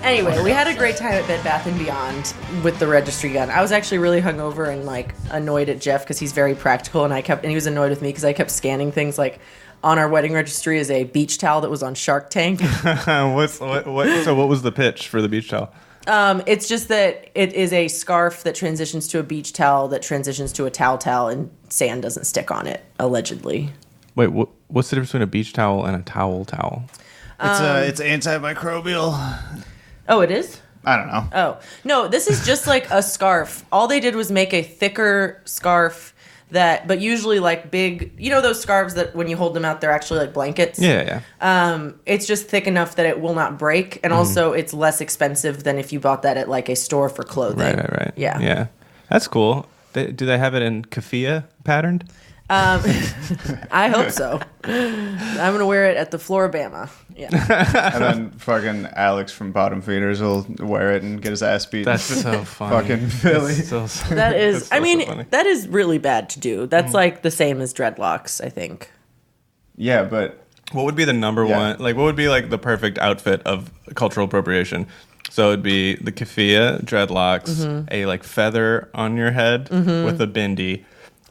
Anyway, we had a great time at Bed Bath & Beyond with the registry gun. I was actually really hungover and like annoyed at Jeff because he's very practical, and he was annoyed with me because I kept scanning things like on our wedding registry is a beach towel that was on Shark Tank. So what was the pitch for the beach towel? It's just that it is a scarf that transitions to a beach towel that transitions to a towel, and sand doesn't stick on it, allegedly. Wait, what's the difference between a beach towel and a towel? It's antimicrobial. Oh, it is? I don't know. Oh. No, this is just like a scarf. All they did was make a thicker scarf but usually like big, those scarves that when you hold them out, they're actually like blankets? Yeah. It's just thick enough that it will not break. And also it's less expensive than if you bought that at like a store for clothing. Right. Yeah. That's cool. Do they have it in keffiyeh patterned? I hope so. I'm going to wear it at the Floribama. Yeah. And then fucking Alex from Bottom Feeders will wear it and get his ass beat. That's so funny. Fucking Philly. That is, that is really bad to do. That's like the same as dreadlocks, I think. Yeah, but... What would be the number one? Like, what would be like the perfect outfit of cultural appropriation? So it'd be the keffiyeh, dreadlocks, a like feather on your head with a bindi.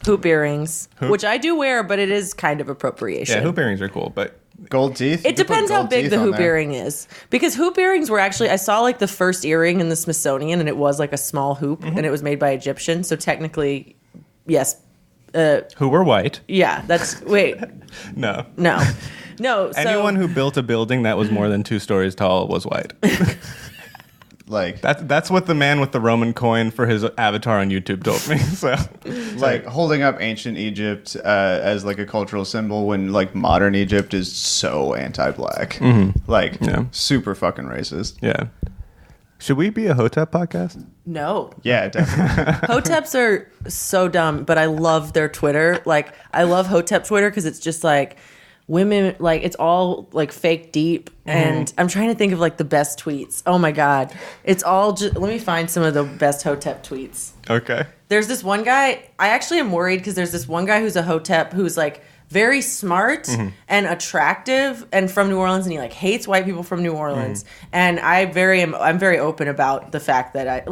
Hoop earrings, which I do wear, but it is kind of appropriation. Yeah, hoop earrings are cool, but... Gold teeth? It depends how big the hoop earring is. Because hoop earrings were actually... I saw like the first earring in the Smithsonian, and it was like a small hoop, and it was made by Egyptian. So technically, yes. Who were white. Yeah, that's... Wait. No. So, anyone who built a building that was more than 2 stories tall was white. Like that's what the man with the Roman coin for his avatar on YouTube told me. So, like holding up ancient Egypt as like a cultural symbol when like modern Egypt is so anti-black, super fucking racist. Yeah. Should we be a Hotep podcast? No. Yeah, definitely. Hoteps are so dumb, but I love their Twitter. Like I love Hotep Twitter because it's just like women, like it's all like fake deep, and I'm trying to think of like the best tweets. Oh my god, it's all just. Let me find some of the best Hotep tweets. Okay. There's this one guy. I actually am worried because there's this one guy who's a Hotep who's like very smart and attractive and from New Orleans, and he like hates white people from New Orleans. And I'm very open about the fact that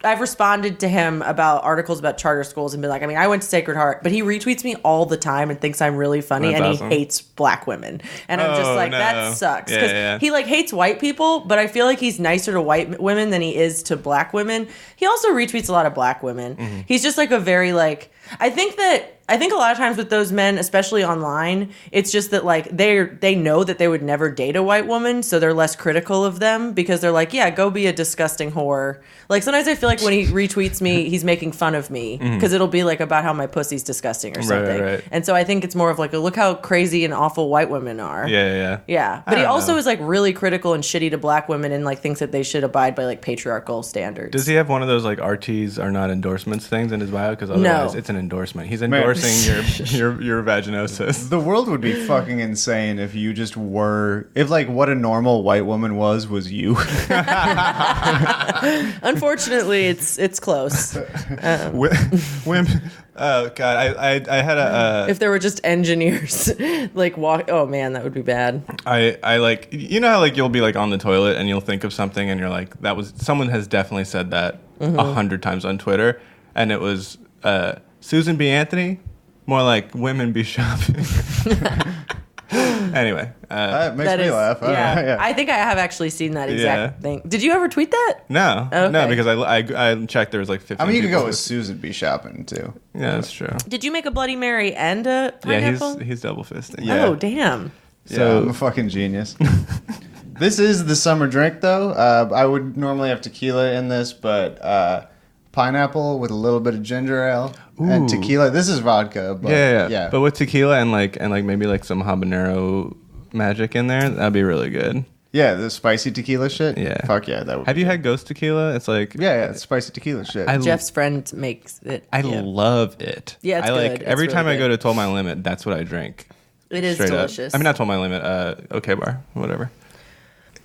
I've responded to him about articles about charter schools and been like, I went to Sacred Heart, but he retweets me all the time and thinks I'm really funny. That's and awesome. He hates black women. And I'm just like, that sucks. Yeah. He like hates white people, but I feel like he's nicer to white women than he is to black women. He also retweets a lot of black women. He's just like a very like, I think a lot of times with those men, especially online, it's just that like they know that they would never date a white woman, so they're less critical of them because they're like, yeah, go be a disgusting whore. Like sometimes I feel like when he retweets me, he's making fun of me because it'll be like about how my pussy's disgusting or something. Right. And so I think it's more of like, look how crazy and awful white women are. Yeah. But he also is like really critical and shitty to black women and like thinks that they should abide by like patriarchal standards. Does he have one of those like RTs are not endorsements things in his bio? Because otherwise it's an endorsement. He's endorsing your vaginosis. The world would be fucking insane if you just were, if like what a normal white woman was you. Unfortunately, it's close. Women. Oh god, I had a. If there were just engineers, like walk. Oh man, that would be bad. I like, you know how like you'll be like on the toilet and you'll think of something and you're like, that was, someone has definitely said that 100 times on Twitter, and it was Susan B. Anthony, more like women be shopping. Anyway, that makes me laugh. Yeah. I think I have actually seen that exact thing. Did you ever tweet that? No, okay. No, because I checked. There was like 15. You could go with Susan B. Shopping too. Yeah, that's true. Did you make a Bloody Mary and a pineapple? Yeah, he's double fisting. Yeah. Oh damn! So I'm a fucking genius. This is the summer drink though. I would normally have tequila in this, but pineapple with a little bit of ginger ale. Ooh. And tequila. This is vodka. But yeah. But with tequila and maybe like some habanero magic in there, that'd be really good. Yeah, the spicy tequila shit. Yeah. Fuck yeah, that would. Have you had ghost tequila? It's like it's spicy tequila shit. Jeff's friend makes it. I love it. Yeah, it's good. It's every really time I good. go to Told My Limit, that's what I drink. It is delicious. I mean, not Told My Limit. OK Bar, whatever.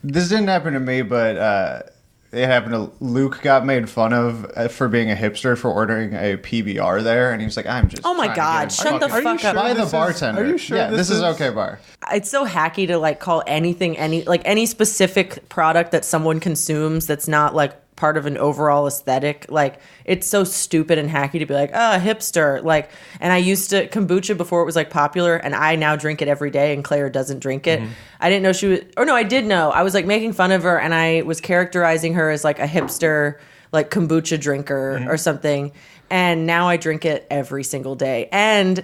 This didn't happen to me, but it happened to Luke got made fun of for being a hipster for ordering a PBR there, and he was like, "I'm just." Oh my trying to God! get a Shut the fucking- fuck up. By the This is- bartender. are you sure Yeah, this this is is- okay bar. It's so hacky to like call anything any specific product that someone consumes that's not like part of an overall aesthetic. Like, it's so stupid and hacky to be like, oh, hipster. Like, and I used to kombucha before it was like popular, and I now drink it every day, and Claire doesn't drink it. I didn't know she was, or no, I did know. I was like making fun of her, and I was characterizing her as like a hipster, like kombucha drinker or something. And now I drink it every single day. And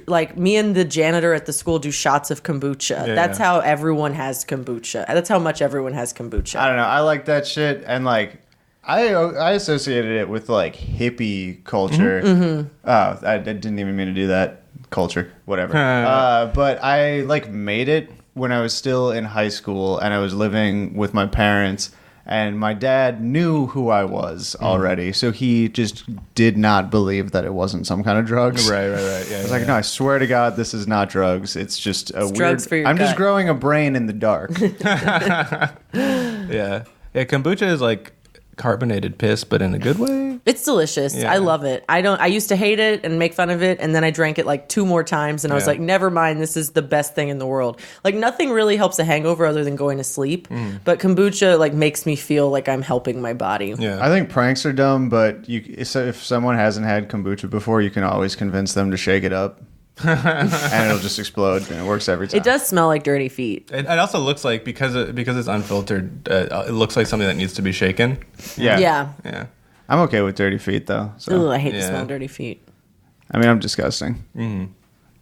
like me and the janitor at the school do shots of kombucha. That's how everyone has kombucha. That's how much everyone has kombucha. I don't know. I like that shit, and like I associated it with like hippie culture. Oh, I didn't even mean to do that. Culture, whatever. But I like made it when I was still in high school, and I was living with my parents. And my dad knew who I was already, so he just did not believe that it wasn't some kind of drugs. Right. Yeah, I was like, no, I swear to God, this is not drugs. It's just a weird. drugs for your I'm just gut. growing a brain in the dark. Yeah. Kombucha is like carbonated piss, but in a good way. It's delicious. Yeah. I love it. I used to hate it and make fun of it, and then I drank it like 2 more times, and I was Yeah. like, never mind, this is the best thing in the world. Like, nothing really helps a hangover other than going to sleep, but kombucha like makes me feel like I'm helping my body. Yeah. I think pranks are dumb, but if someone hasn't had kombucha before, you can always convince them to shake it up, and it'll just explode, and it works every time. It does smell like dirty feet. It also looks like because it's unfiltered, it looks like something that needs to be shaken. Yeah. Yeah. I'm okay with dirty feet though. So Ugh, I hate the Yeah. smell of dirty feet. I mean, I'm disgusting. Wait,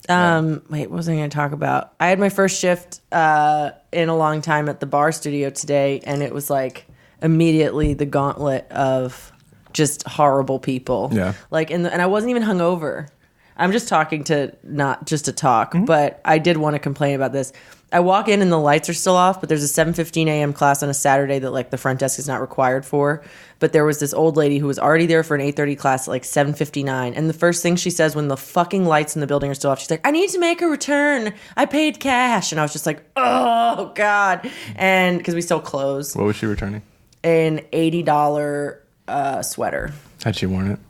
what was I going to talk about? I had my first shift in a long time at the bar studio today, and it was like immediately the gauntlet of just horrible people. Yeah. Like, and I wasn't even hungover. I'm just talking to not just to talk, but I did want to complain about this. I walk in and the lights are still off, but there's a 7:15 a.m. class on a Saturday that like the front desk is not required for. But there was this old lady who was already there for an 8:30 class at like 7:59, and the first thing she says when the fucking lights in the building are still off, she's like, "I need to make a return. I paid cash," and I was just like, "Oh God!" And because we still close, What was she returning? an $80 sweater. Had she worn it?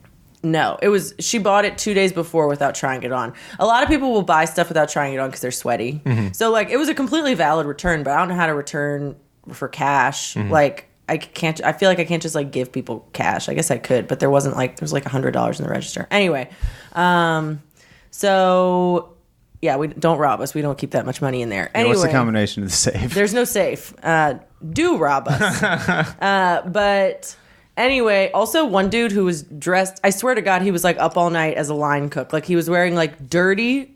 No, it was, she bought it 2 days before without trying it on. A lot of people will buy stuff without trying it on because they're sweaty. So like, it was a completely valid return, but I don't know how to return for cash. Like, I feel like I can't just like give people cash. I guess I could, but there was like $100 in the register. Anyway, so yeah, we don't rob us. We don't keep that much money in there. Anyway, What's the combination of the safe? there's no safe. Do rob us. But anyway, also one dude who was dressed, I swear to God, he was like up all night as a line cook. Like he was wearing like a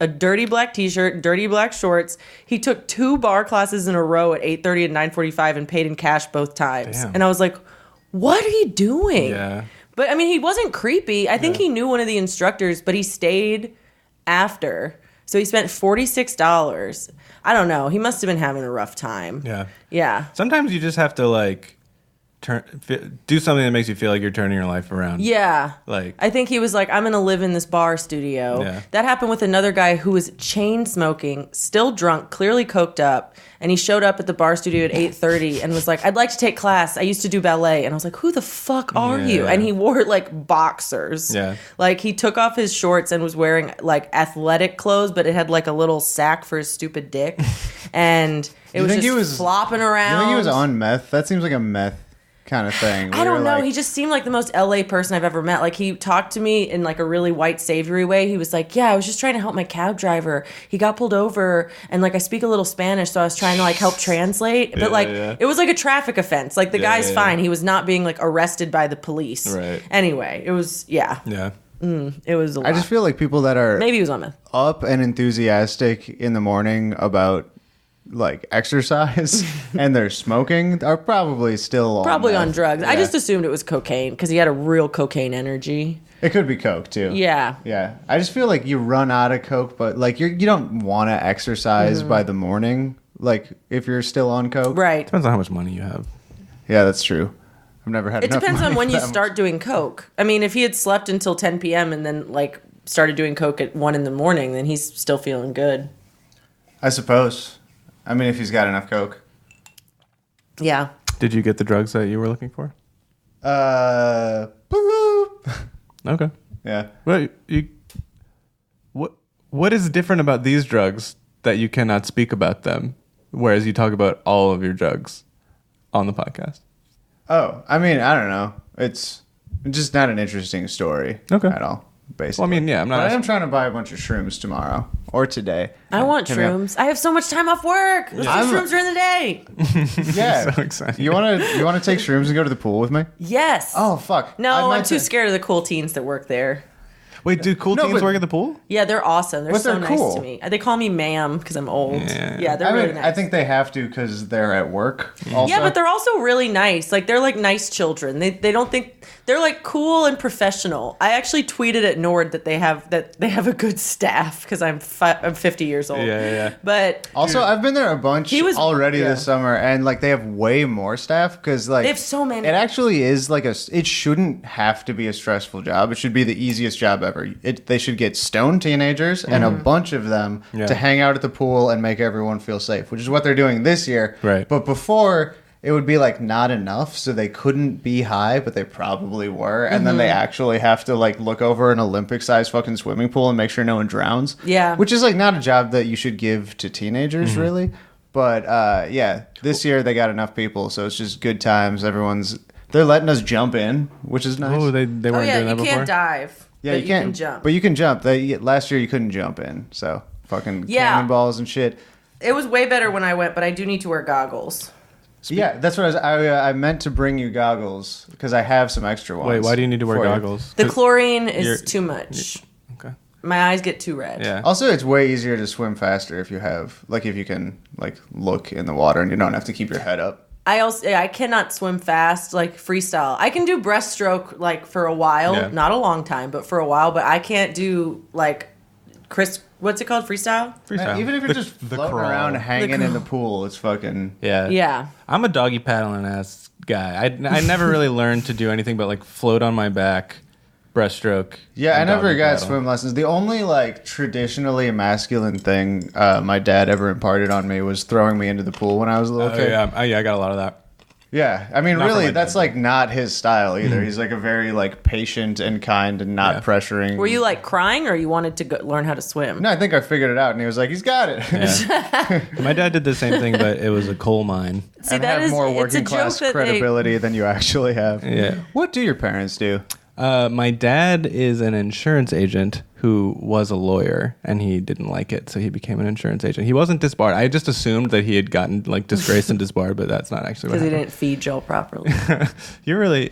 dirty black t-shirt, dirty black shorts. He took 2 bar classes in a row at 8:30 and 9:45 and paid in cash both times. Damn. And I was like, what are you doing? Yeah. But I mean, he wasn't creepy. I think he knew one of the instructors, but he stayed after. So he spent $46. I don't know. He must have been having a rough time. Yeah. Yeah. Sometimes you just have to like do something that makes you feel like you're turning your life around. Yeah. Like, I think he was like, I'm going to live in this bar studio. Yeah. That happened with another guy who was chain smoking, still drunk, clearly coked up. And he showed up at the bar studio at 8:30 and was like, I'd like to take class. I used to do ballet. And I was like, who the fuck are you? Yeah. And he wore like boxers. Yeah. Like he took off his shorts and was wearing like athletic clothes, but it had like a little sack for his stupid dick. And it was just flopping around. You think he was on meth? That seems like a meth kind of thing. I don't know. Like, He just seemed like the most LA person I've ever met. Like he talked to me in like a really white savory way. He was like, yeah, I was just trying to help my cab driver. He got pulled over and like I speak a little Spanish, so I was trying to like help translate. But like it was like a traffic offense. Like the guy's fine. He was not being like arrested by the police. Right. Anyway, it was Yeah. it was a lot. I just feel like people that are Maybe he was on meth. up and enthusiastic in the morning about like exercise and they're smoking are probably still Probably on meth. drugs. I Yeah. just assumed it was cocaine because he had a real cocaine energy. It could be coke too. Yeah. Yeah. I just feel like you run out of coke, but like you don't want to exercise by the morning. Like if you're still on coke. Right. Depends on how much money you have. Yeah, that's true. I've never had It enough depends on money when for you that much. start doing coke. I mean, if he had slept until 10 p.m. and then like started doing coke at 1 a.m, then he's still feeling good. I suppose. I mean, if he's got enough coke. Yeah. Did you get the drugs that you were looking for? Okay. Yeah. Well, what is different about these drugs that you cannot speak about them, whereas you talk about all of your drugs on the podcast? Oh, I mean, I don't know. It's just not an interesting story at all, basically. Well, I mean, yeah, I'm not. But I am trying to buy a bunch of shrooms tomorrow or today. I want shrooms. I have so much time off work. Let's do shrooms during the day. Yeah. So excited. You want to take shrooms and go to the pool with me? Yes. Oh, fuck. No, I'm too scared of the cool teens that work there. Wait, do cool teens work at the pool? Yeah, they're awesome. They're so they're nice cool. to me. They call me ma'am because I'm old. Yeah, they're really nice. I think they have to because they're at work. Also. Yeah, but they're also really nice. Like, they're like nice children. They don't think they're like cool and professional. I actually tweeted at Nord that they have a good staff because I'm 50 years old. Yeah. But also, I've been there a bunch already this summer, and like they have way more staff because like they have so many. It actually is like it shouldn't have to be a stressful job. It should be the easiest job ever. They should get stoned teenagers and a bunch of them to hang out at the pool and make everyone feel safe, which is what they're doing this year. Right. But before, it would be like not enough, so they couldn't be high, but they probably were. And then they actually have to like look over an Olympic-sized fucking swimming pool and make sure no one drowns. Yeah. Which is like not a job that you should give to teenagers, really. But yeah, this year they got enough people, so it's just good times. They're letting us jump in, which is nice. Oh, they weren't doing that before? You can't dive. Yeah, but you can jump. But you can jump. Last year you couldn't jump in, so fucking cannonballs and shit. It was way better when I went, but I do need to wear goggles. Yeah, that's what I meant to bring you goggles because I have some extra ones. Wait, why do you need to wear goggles? The chlorine is too much. Okay. My eyes get too red. Yeah. Also, it's way easier to swim faster if you can look in the water and you don't have to keep your head up. I cannot swim fast, like freestyle. I can do breaststroke like for a while, not a long time, but for a while. But I can't do like what's it called? Freestyle? Man, even if you're just floating around hanging in the pool, it's fucking Yeah. I'm a doggy paddling ass guy. I never really learned to do anything but like float on my back, breaststroke. Yeah, I never got paddle. swim lessons. The only like traditionally masculine thing my dad ever imparted on me was throwing me into the pool when I was a little kid. Yeah, I got a lot of that. Yeah, I mean, Not really, for my that's dad. like not his style either. He's like a very like patient and kind and not pressuring. Were you like crying, or you wanted to learn how to swim? No, I think I figured it out, and he was like, "He's got it." Yeah. My dad did the same thing, but it was a coal mine. See, and that have more it's a working joke class that credibility than you actually have. Yeah. What do your parents do? My dad is an insurance agent who was a lawyer, and he didn't like it, so he became an insurance agent. He wasn't disbarred. I just assumed that he had gotten like disgraced and disbarred, but that's not actually what because he happened. didn't feed Joel properly. You're really,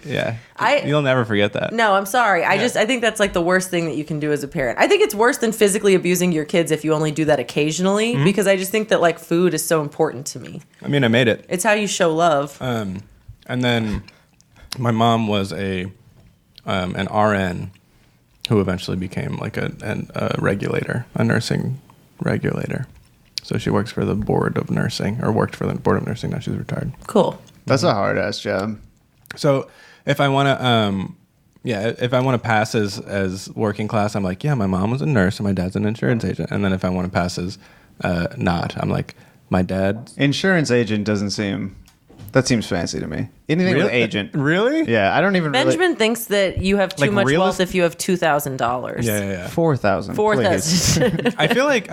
you'll never forget that. No, I'm sorry. I think that's like the worst thing that you can do as a parent. I think it's worse than physically abusing your kids if you only do that occasionally, because I just think that like food is so important to me. I mean, I made it. It's how you show love. And then my mom was an RN who eventually became like a regulator, a nursing regulator. So she works for the board of nursing, or worked for the board of nursing. Now she's retired. Cool. That's a hard ass job. So if I want to, if I want to pass as working class, I'm like, yeah, my mom was a nurse and my dad's an insurance agent. And then if I want to pass as not, I'm like, my dad. Insurance agent that seems fancy to me. Anything with agent. Really? Yeah, I don't even Benjamin thinks that you have too Like much real wealth if you have $2,000. Yeah. 4,000. 4,000. I feel like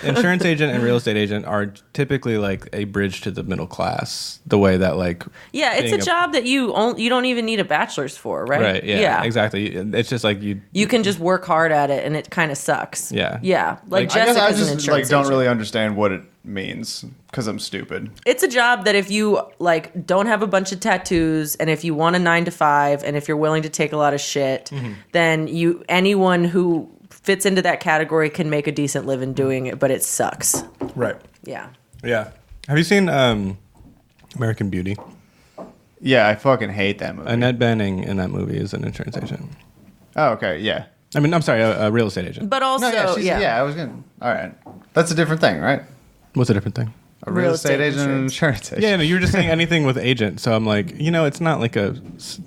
insurance agent and real estate agent are typically like a bridge to the middle class. The way that like Yeah, it's a job that you don't even need a bachelor's for, right? Right. Yeah. Exactly. It's just like you can just work hard at it, and it kind of sucks. Yeah. Yeah. Like I guess Jessica's I an just insurance don't agent. really understand what it means because I'm stupid. It's a job that if you like don't have a bunch of tattoos, and if you want a 9 to 5, and if you're willing to take a lot of shit, then anyone who fits into that category can make a decent living doing it, but it sucks. right. Yeah. Yeah. Have you seen American Beauty? Yeah, I fucking hate that movie. Annette Bening in that movie is an insurance agent. Oh, okay, yeah. I mean, I'm sorry, a real estate agent. But also, I was gonna. All right, that's a different thing, right? What's a different thing? A real estate agent and an insurance agent. Yeah, no, you were just saying anything with agent. So I'm like, it's not like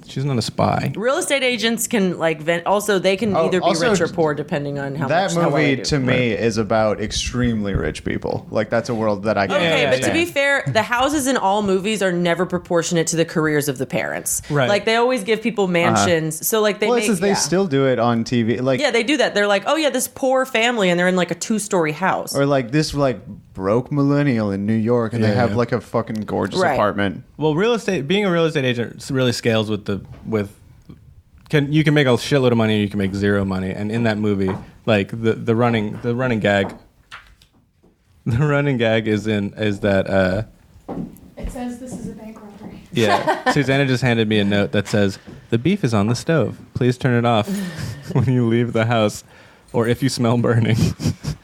she's not a spy. Real estate agents can like vent. Also, they can either be rich or poor depending on how much. That movie to me is about extremely rich people. Like that's a world that I can but to be fair, the houses in all movies are never proportionate to the careers of the parents. Right. Like they always give people mansions. So like they still do it on TV. Like they do that. They're like, oh yeah, this poor family, and they're in like a 2-story house. Or like this like broke millennial in New York, and they have like a fucking gorgeous apartment. Well, being a real estate agent really scales you can make a shitload of money, or you can make zero money. And in that movie, like the running gag is that it says this is a bank robbery. Yeah, Susanna just handed me a note that says the beef is on the stove. Please turn it off when you leave the house, or if you smell burning.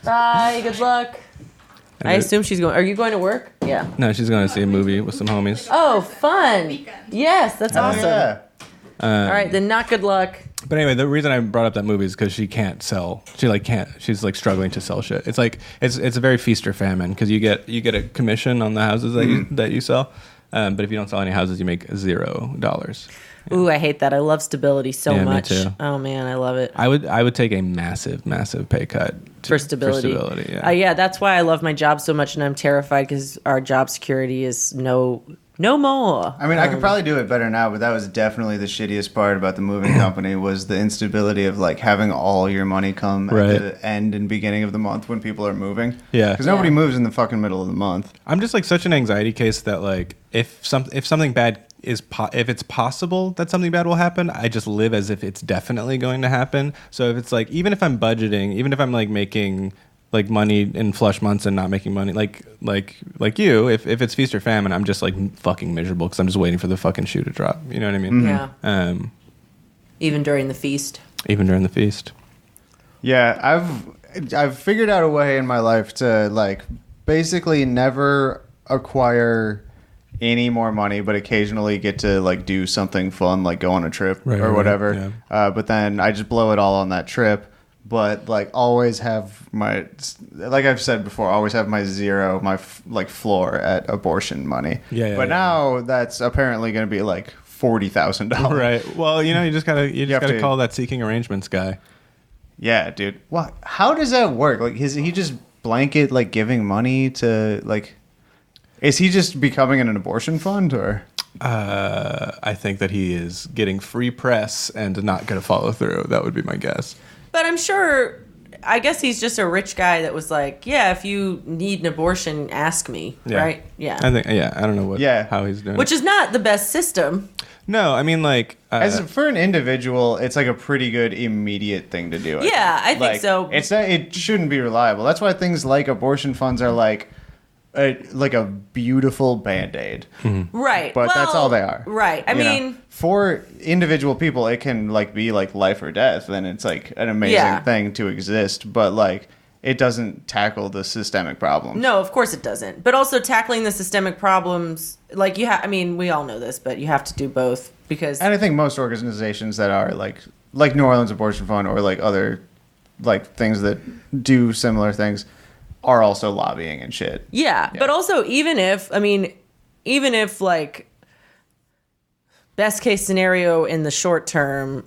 Bye. Good luck. I assume she's going. Are you going to work? Yeah. No, she's going to see a movie with some homies. Oh, fun! Yes, that's awesome. Yeah. All right, then not good luck. But anyway, the reason I brought up that movie is because she can't sell. She's like struggling to sell shit. It's like it's a very feast or famine because you get a commission on the houses that you sell, but if you don't sell any houses, you make $0. Ooh, I hate that. I love stability so much. Me too. Oh man, I love it. I would take a massive pay cut for stability. Yeah, that's why I love my job so much, and I'm terrified because our job security is no more. I mean, I could probably do it better now, but that was definitely the shittiest part about the moving company was the instability of like having all your money come at the end and beginning of the month when people are moving. Yeah, because nobody moves in the fucking middle of the month. I'm just like such an anxiety case that like if something bad if it's possible that something bad will happen, I just live as if it's definitely going to happen. So if it's like, even if I'm budgeting, even if I'm like making like money in flush months and not making money, like you, if it's feast or famine, I'm just like fucking miserable because I'm just waiting for the fucking shoe to drop. You know what I mean? Mm-hmm. Yeah. Even during the feast. Yeah, I've figured out a way in my life to like basically never acquire any more money, but occasionally get to like do something fun, like go on a trip or whatever. Yeah. But then I just blow it all on that trip. But like always have like I've said before, always have my floor at abortion money. But now that's apparently going to be like $40,000. Right. Well, you just gotta call that seeking arrangements guy. Yeah, dude. What? How does that work? Like, is he just blanket like giving money to like? Is he just becoming an abortion fund, or? I think that he is getting free press and not going to follow through. That would be my guess. But I'm sure, I guess he's just a rich guy that was like, yeah, if you need an abortion, ask me, right? Yeah. I don't know how he's doing. Which is not the best system. No, I mean, like... as for an individual, it's like a pretty good immediate thing to do. I think so. It shouldn't be reliable. That's why things like abortion funds are like a beautiful Band-Aid. Mm-hmm. Right. But that's all they are. Right. I mean... for individual people, it can like be like life or death, and it's like an amazing thing to exist, but like it doesn't tackle the systemic problems. No, of course it doesn't. But also tackling the systemic problems, like we all know this, but you have to do both because... And I think most organizations that are like New Orleans Abortion Fund or like other like things that do similar things are also lobbying and shit. Yeah. But also even if like best case scenario in the short term,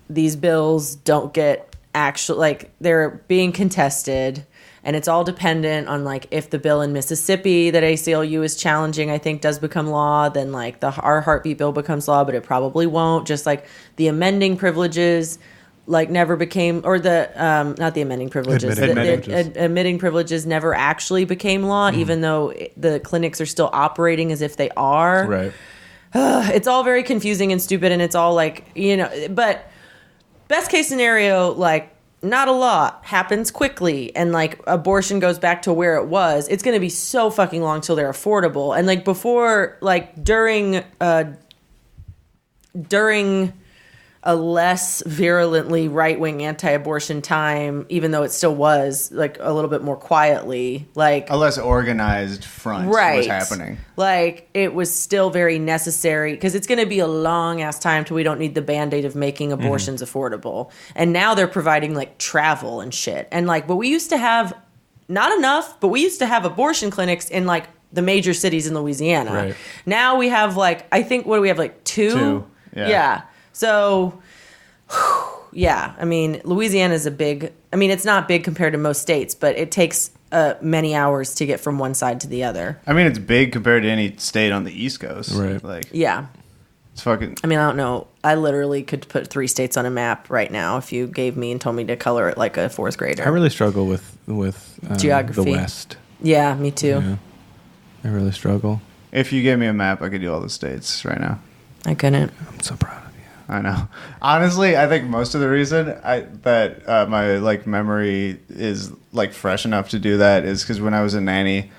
these bills don't get actual, like they're being contested and it's all dependent on like if the bill in Mississippi that ACLU is challenging, I think does become law, then like our heartbeat bill becomes law, but it probably won't. Just like the amending privileges like never became, or the not the amending privileges, admitting privileges never actually became law, even though the clinics are still operating as if they are. Right. It's all very confusing and stupid, and it's all like, but best case scenario, like not a lot happens quickly and like abortion goes back to where it was. It's going to be so fucking long till they're affordable. And like before, like during a less virulently right-wing anti-abortion time, even though it still was like a little bit more quietly, like a less organized front was happening. Like it was still very necessary because it's going to be a long ass time till we don't need the Band-Aid of making abortions affordable. And now they're providing like travel and shit. And like, but we used to have not enough, but we used to have abortion clinics in like the major cities in Louisiana. Right. Now we have like, I think, what do we have, like two? Yeah. So, yeah, I mean, Louisiana is it's not big compared to most states, but it takes many hours to get from one side to the other. I mean, it's big compared to any state on the East Coast. Right. Like, Yeah. it's fucking. I mean, I don't know. I literally could put 3 states on a map right now if you gave me and told me to color it like a 4th grader. I really struggle with Geography. the West. Yeah, me too. Yeah. I really struggle. If you gave me a map, I could do all the states right now. I couldn't. I'm so proud of you. I know. Honestly, I think most of the reason that my like memory is like fresh enough to do that is because when I was a nanny,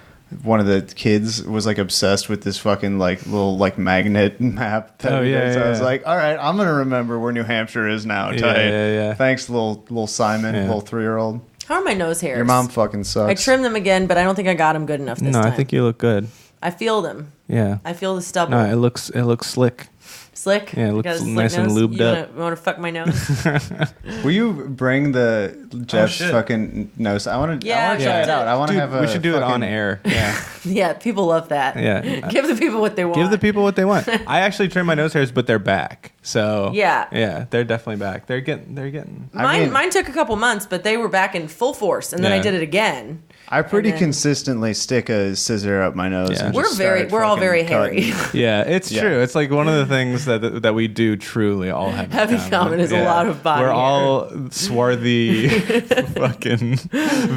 one of the kids was like obsessed with this fucking like little like magnet map. That Oh, we yeah, did. So yeah, I was yeah. like, all right, I'm gonna remember where New Hampshire is now. Tight. Yeah. Thanks, little Simon, Yeah. little 3-year-old. How are my nose hairs? Your mom fucking sucks. I trimmed them again, but I don't think I got them good enough this No, time. I think you look good. I feel them. Yeah. I feel the stubble. No, it looks slick. Slick? Yeah, it You looks got a slick nice and nose? lubed up. You want to fuck my nose? Will you bring the Jeff's shit. fucking nose? I want to Yeah, try yeah. it out. I want to Dude, have a we should do it on fucking- air. Yeah. Yeah, people love that. Yeah. Give the people what they want. Give the people what they want. I actually trim my nose hairs, but they're back. So Yeah. they're definitely back. They're getting. Mine took a couple months, but they were back in full force, and then I Yeah. did it again. I pretty And then- consistently stick a scissor up my nose. Yeah. And We're just we're all fucking very cutting. hairy. Yeah, it's Yeah. true. It's like one of the things that we do truly all have Have in common is a lot of body We're hair. all swarthy, fucking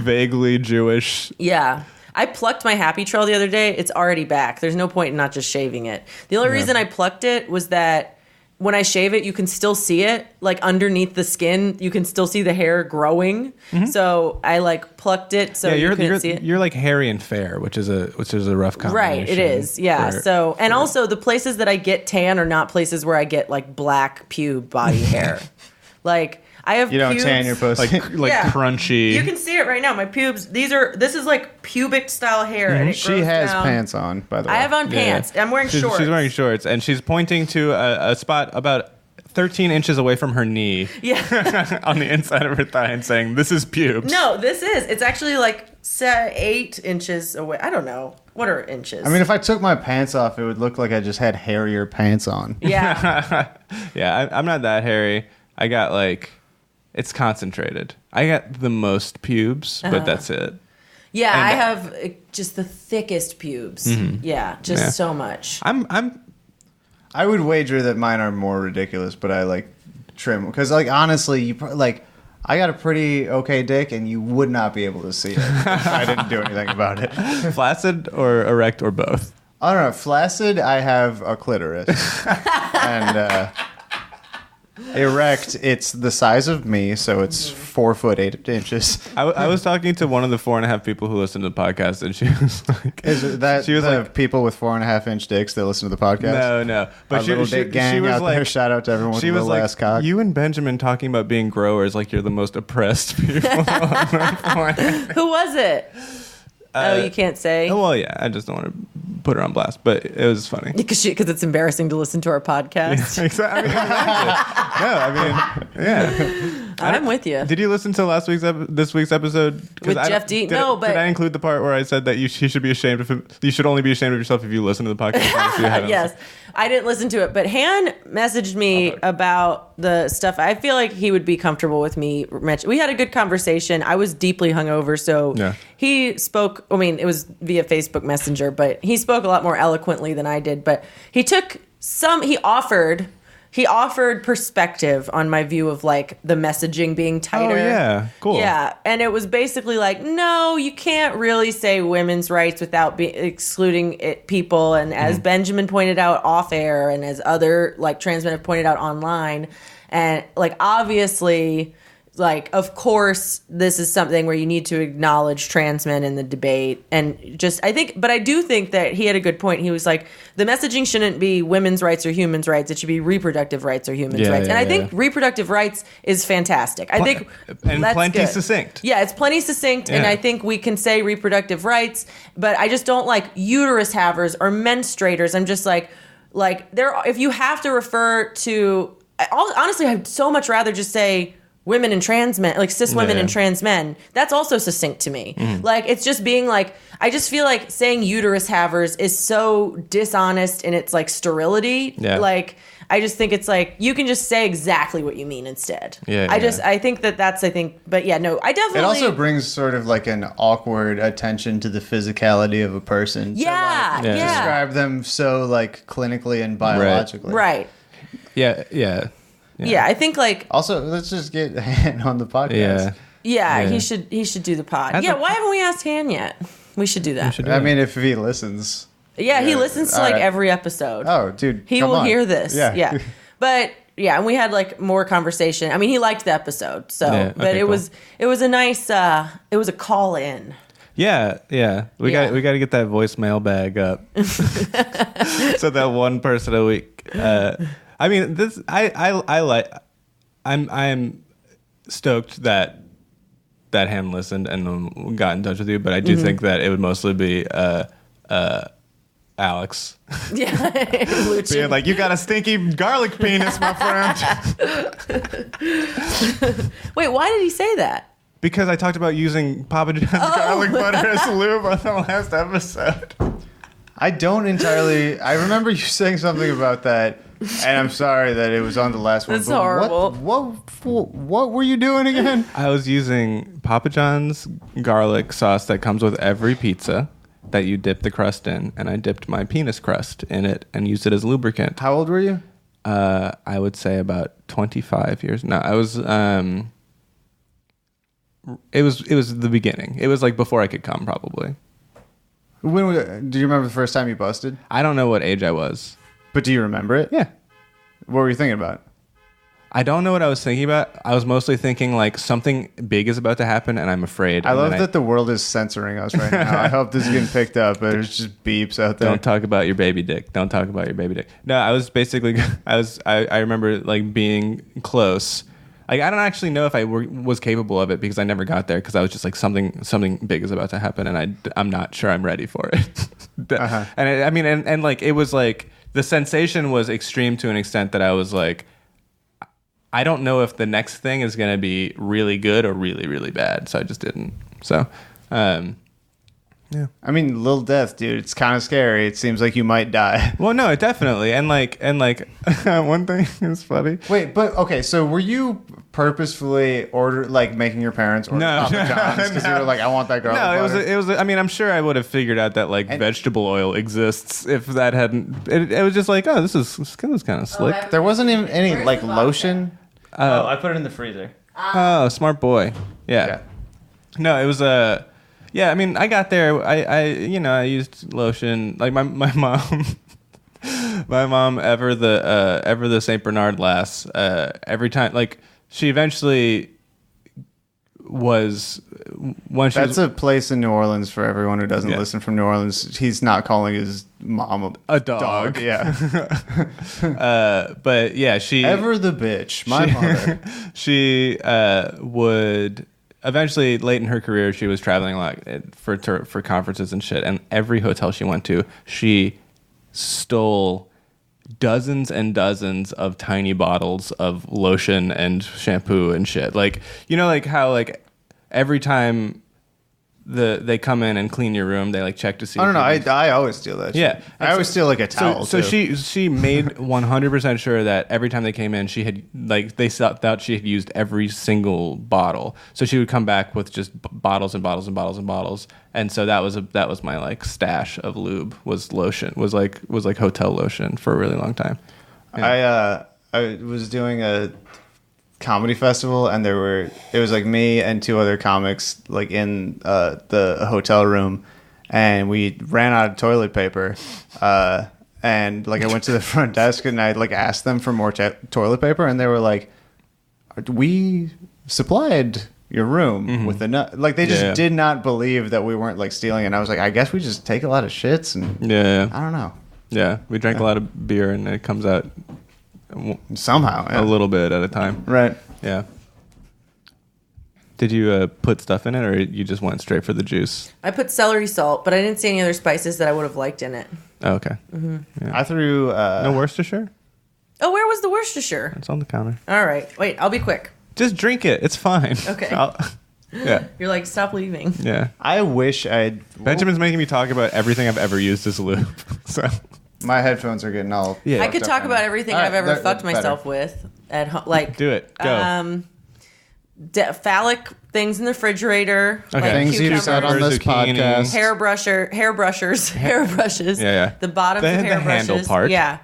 vaguely Jewish. Yeah. I plucked my happy trail the other day. It's already back. There's no point in not just shaving it. The only reason I plucked it was that when I shave it, you can still see it. Like underneath the skin, you can still see the hair growing. So I like plucked it so you couldn't see it. You're like hairy and fair, which is a rough combination. Right, it is. Yeah. So, and also the places that I get tan are not places where I get like black pube body hair. Like I have You don't pubes. tan your pussy. like Yeah. crunchy. You can see it right now. My pubes. This is like pubic style hair, and it She grows has down. pants on, by the way. I have on Yeah. pants. I'm wearing shorts. She's wearing shorts, and she's pointing to a spot about 13 inches away from her knee Yeah. on the inside of her thigh and saying, "This is pubes." No, this is. It's actually like 8 inches away. I don't know. What are inches? I mean, if I took my pants off, it would look like I just had hairier pants on. yeah. Yeah, I'm not that hairy. I got like, it's concentrated. I got the most pubes, but that's it. Yeah, And- I have just the thickest pubes. Yeah, just Yeah. so much. I'm I would wager that mine are more ridiculous, but I like trim because, like, honestly, I got a pretty okay dick, and you would not be able to see it if I didn't do anything about it. flaccid or erect or both. I don't know. Flaccid, I have a clitoris, and erect, it's the size of me, so it's 4 foot 8 inches. I was talking to one of the 4.5 people who listen to the podcast, and she was like, Is it that she was the like, people with 4.5 inch dicks that listen to the podcast? no, Our but little dick gang was out there. Shout out to everyone with she a was little like, ass cock. you and Benjamin talking about being growers like you're the most oppressed people on the planet. Who was it? You can't say. Oh, well, yeah, I just don't want to put her on blast, but it was funny. Because it's embarrassing to listen to our podcast. Exactly. Yeah. I'm with you. Did you listen to this week's episode? 'Cause With I Jeff don't- D? did No, I- but- did I include the part where I said that he should be ashamed of him? You should only be ashamed of yourself if you listen to the podcast. Yes, I didn't listen to it, but Han messaged me about the stuff. I feel like he would be comfortable with me. We had a good conversation. I was deeply hungover, so Yeah. he spoke. I mean, it was via Facebook Messenger, but he spoke a lot more eloquently than I did. But he took some. He offered perspective on my view of like the messaging being tighter. Oh yeah, cool. Yeah, and it was basically like, no, you can't really say women's rights without excluding people. And as Benjamin pointed out off air, and as other like trans men have pointed out online, and like obviously, like of course, this is something where you need to acknowledge trans men in the debate. And just I do think that he had a good point. He was like, the messaging shouldn't be women's rights or human rights. It should be reproductive rights or human rights. And I think reproductive rights is fantastic. I think and that's plenty good. succinct. Yeah, it's plenty succinct, and Yeah. I think we can say reproductive rights, but I just don't like uterus havers or menstruators. I'm just like there. If you have to refer to, honestly, I'd so much rather just say women and trans men, like cis women Yeah. and trans men, that's also succinct to me. Like, it's just being like, I just feel like saying uterus havers is so dishonest in its like sterility. Yeah. Like, I just think it's like, you can just say exactly what you mean instead. Yeah, I think that's, but yeah, no, I definitely. It also brings sort of like an awkward attention to the physicality of a person. Yeah, to, like, yeah. describe them so like clinically and biologically. Right. Yeah. Yeah, I think like, Also, let's just get Han on the podcast. Yeah. he should do the pod. As Yeah, a- why haven't we asked Han yet? We should do that. I mean, if he listens. Yeah, he listens to all like right. every episode. Oh, dude. He come will on. hear this. Yeah. But yeah, and we had like more conversation. I mean, he liked the episode. So, Yeah, but okay, it cool. was a nice it was a call in. Yeah. We Yeah. got to get that voicemail bag up. So that one person a week. I mean, this I like. I'm stoked that Ham listened and got in touch with you, but I do think that it would mostly be Alex Yeah. Lucci. being like, "You got a stinky garlic penis, my friend." Wait, why did he say that? Because I talked about using Papa John's garlic butter as lube on the last episode. I don't entirely. I remember you saying something about that, and I'm sorry that it was on the last one. That's but horrible. What were you doing again? I was using Papa John's garlic sauce that comes with every pizza that you dip the crust in, and I dipped my penis crust in it and used it as lubricant. How old were you? I would say about 25 years. No, I was. It was the beginning. It was like before I could come, probably. Do you remember the first time you busted? I don't know what age I was. But do you remember it? Yeah. What were you thinking about? I don't know what I was thinking about. I was mostly thinking like something big is about to happen, and I'm afraid. I And love then that the world is censoring us right now. I hope this is getting picked up, but there's just beeps out there. Don't talk about your baby dick. Don't talk about your baby dick. No, I was basically, I remember like being close. Like, I don't actually know if I was capable of it because I never got there because I was just like something big is about to happen and I'm not sure I'm ready for it. And and like it was like the sensation was extreme to an extent that I was like, I don't know if the next thing is going to be really good or really, really bad. So I just didn't. So, yeah. I mean, little death, dude. It's kind of scary. It seems like you might die. Well, no, definitely. And like one thing is funny. Wait, but okay. So were you purposefully making your parents order No, Papa John's because you were like, I want that garlic No, butter? it was. I mean, I'm sure I would have figured out that like vegetable oil exists if that hadn't. It was just like, oh, this is kind of slick. There wasn't even any like lotion. I put it in the freezer. Oh, smart boy. Yeah. Okay. No, it was yeah. I mean, I got there. I used lotion. Like my mom. My mom, ever the Saint Bernard lass. Every time, like she eventually was. That's a place in New Orleans for everyone who doesn't Yeah. listen from New Orleans. He's not calling his mom a dog. Yeah. But yeah, she Ever the bitch. My mother. she would eventually, late in her career, she was traveling a lot for conferences and shit. And every hotel she went to, she stole dozens and dozens of tiny bottles of lotion and shampoo and shit. Like, you know, like how like every time they come in and clean your room, they like check to see. I don't know. if you- I always steal that. Yeah. Shit. I always steal like a towel. So too. she made 100% sure that every time they came in, she had like they thought she had used every single bottle. So she would come back with just bottles and bottles and bottles and bottles. And so that was my like stash of lube was lotion was like hotel lotion for a really long time. Yeah. I was doing a comedy festival and it was like me and two other comics like in the hotel room, and we ran out of toilet paper, and like I went to the front desk and I like asked them for more toilet paper, and they were like, we supplied your room with enough. Like they just did not believe that we weren't like stealing it. And I was like, I guess we just take a lot of shits and Yeah. I don't know, Yeah. We drank a lot of beer and it comes out somehow a little bit at a time. right. Yeah. Did you put stuff in it, or you just went straight for the juice? I put celery salt, but I didn't see any other spices that I would have liked in it. Oh, okay. I threw No Worcestershire? Oh, where was the Worcestershire? It's on the counter. All right. Wait, I'll be quick. Just drink it. It's fine. Okay. Yeah. You're like, stop leaving. Yeah. I wish I'd. Benjamin's making me talk about everything I've ever used as lube. So My headphones are getting all. Yeah. I could talk about everything I've ever fucked that's myself with at home. Like, do it. Go. Phallic things in the refrigerator. Okay. Like Things you've said on this Zucchini. podcast. Hairbrushes. Yeah. The bottoms of The hairbrushes. handle part. Yeah.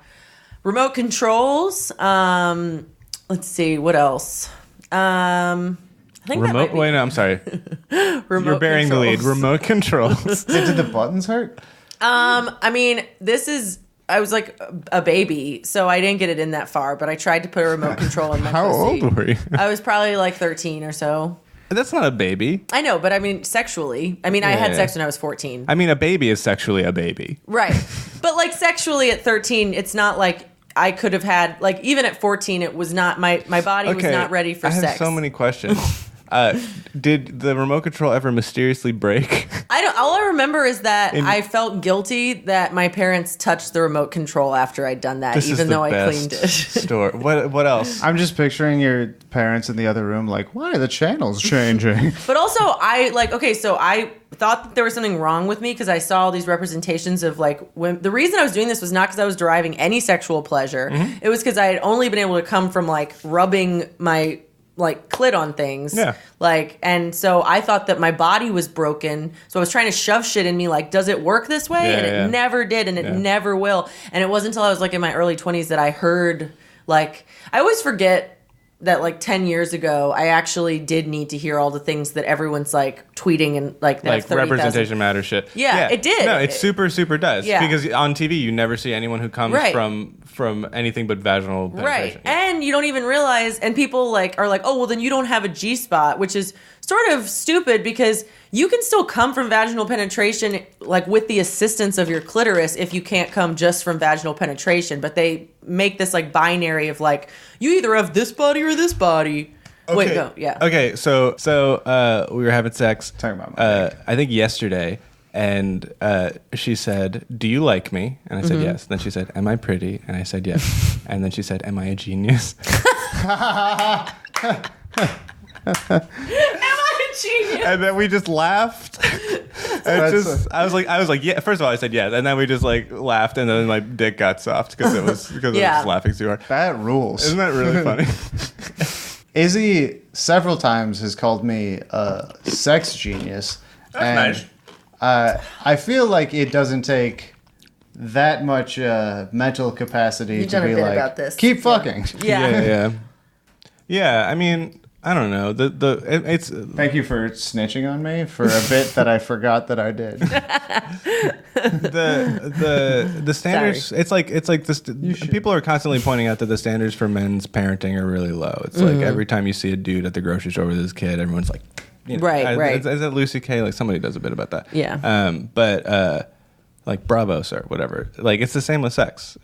Remote controls. Let's see, what else? I think that might be Wait, no, I'm sorry. remote You're bearing the lead. controls. Remote controls. Did the buttons hurt? I mean, I was like a baby, so I didn't get it in that far, but I tried to put a remote control in my How pussy. old were you? I was probably like 13 or so. That's not a baby. I know, but I mean, sexually. I mean, I had sex when I was 14. I mean, a baby is sexually a baby. Right. But like sexually at 13, it's not like I could have had, like even at 14, it was not, my body was not ready for I have sex. so many questions. Did the remote control ever mysteriously break? All I remember is that I felt guilty that my parents touched the remote control after I'd done that, This is even the though I best cleaned it. Story. What else? I'm just picturing your parents in the other room, like, why are the channels changing? But also, so I thought that there was something wrong with me because I saw all these representations of like when the reason I was doing this was not because I was deriving any sexual pleasure. Mm-hmm. It was because I had only been able to come from like rubbing my like clit on things. Yeah. Like, and so I thought that my body was broken. So I was trying to shove shit in me like, does it work this way? Yeah, and yeah. it never did, and it never will. And it wasn't until I was like in my early 20s that I heard like, I always forget that like 10 years ago, I actually did need to hear all the things that everyone's like tweeting and like that Like 30,000 representation matter shit. Yeah, it did. No, it super does. Yeah. Because on TV, you never see anyone who comes Right. from anything but vaginal penetration. Right. And you don't even realize, and people like are like, oh, well, then you don't have a G spot, which is sort of stupid because you can still come from vaginal penetration, like with the assistance of your clitoris if you can't come just from vaginal penetration. But they make this like binary of like, you either have this body or this body. Wait, go. Yeah. Okay, so we were having sex. Talking about my I think yesterday, and she said, "Do you like me?" And I said yes. Then she said, "Am I pretty?" And I said yes. And then she said, "Am I a genius?" Genius. And then we just laughed. I was like, yeah. First of all, I said yes, and then we just like laughed, and then my dick got soft because I was laughing too hard. That rules. Isn't that really funny? Izzy several times has called me a sex genius. That's nice. I feel like it doesn't take that much mental capacity You've to done a be bit like, about this. keep fucking. Yeah. Yeah. I mean, I don't know. It's Thank you for snitching on me for a bit that I forgot that I did. the standards. Sorry. It's like this. People are constantly pointing out that the standards for men's parenting are really low. It's like every time you see a dude at the grocery store with his kid, everyone's like, Right. Is that Lucy Kay? Like somebody does a bit about that. Yeah. But like bravo, sir, whatever. Like it's the same with sex.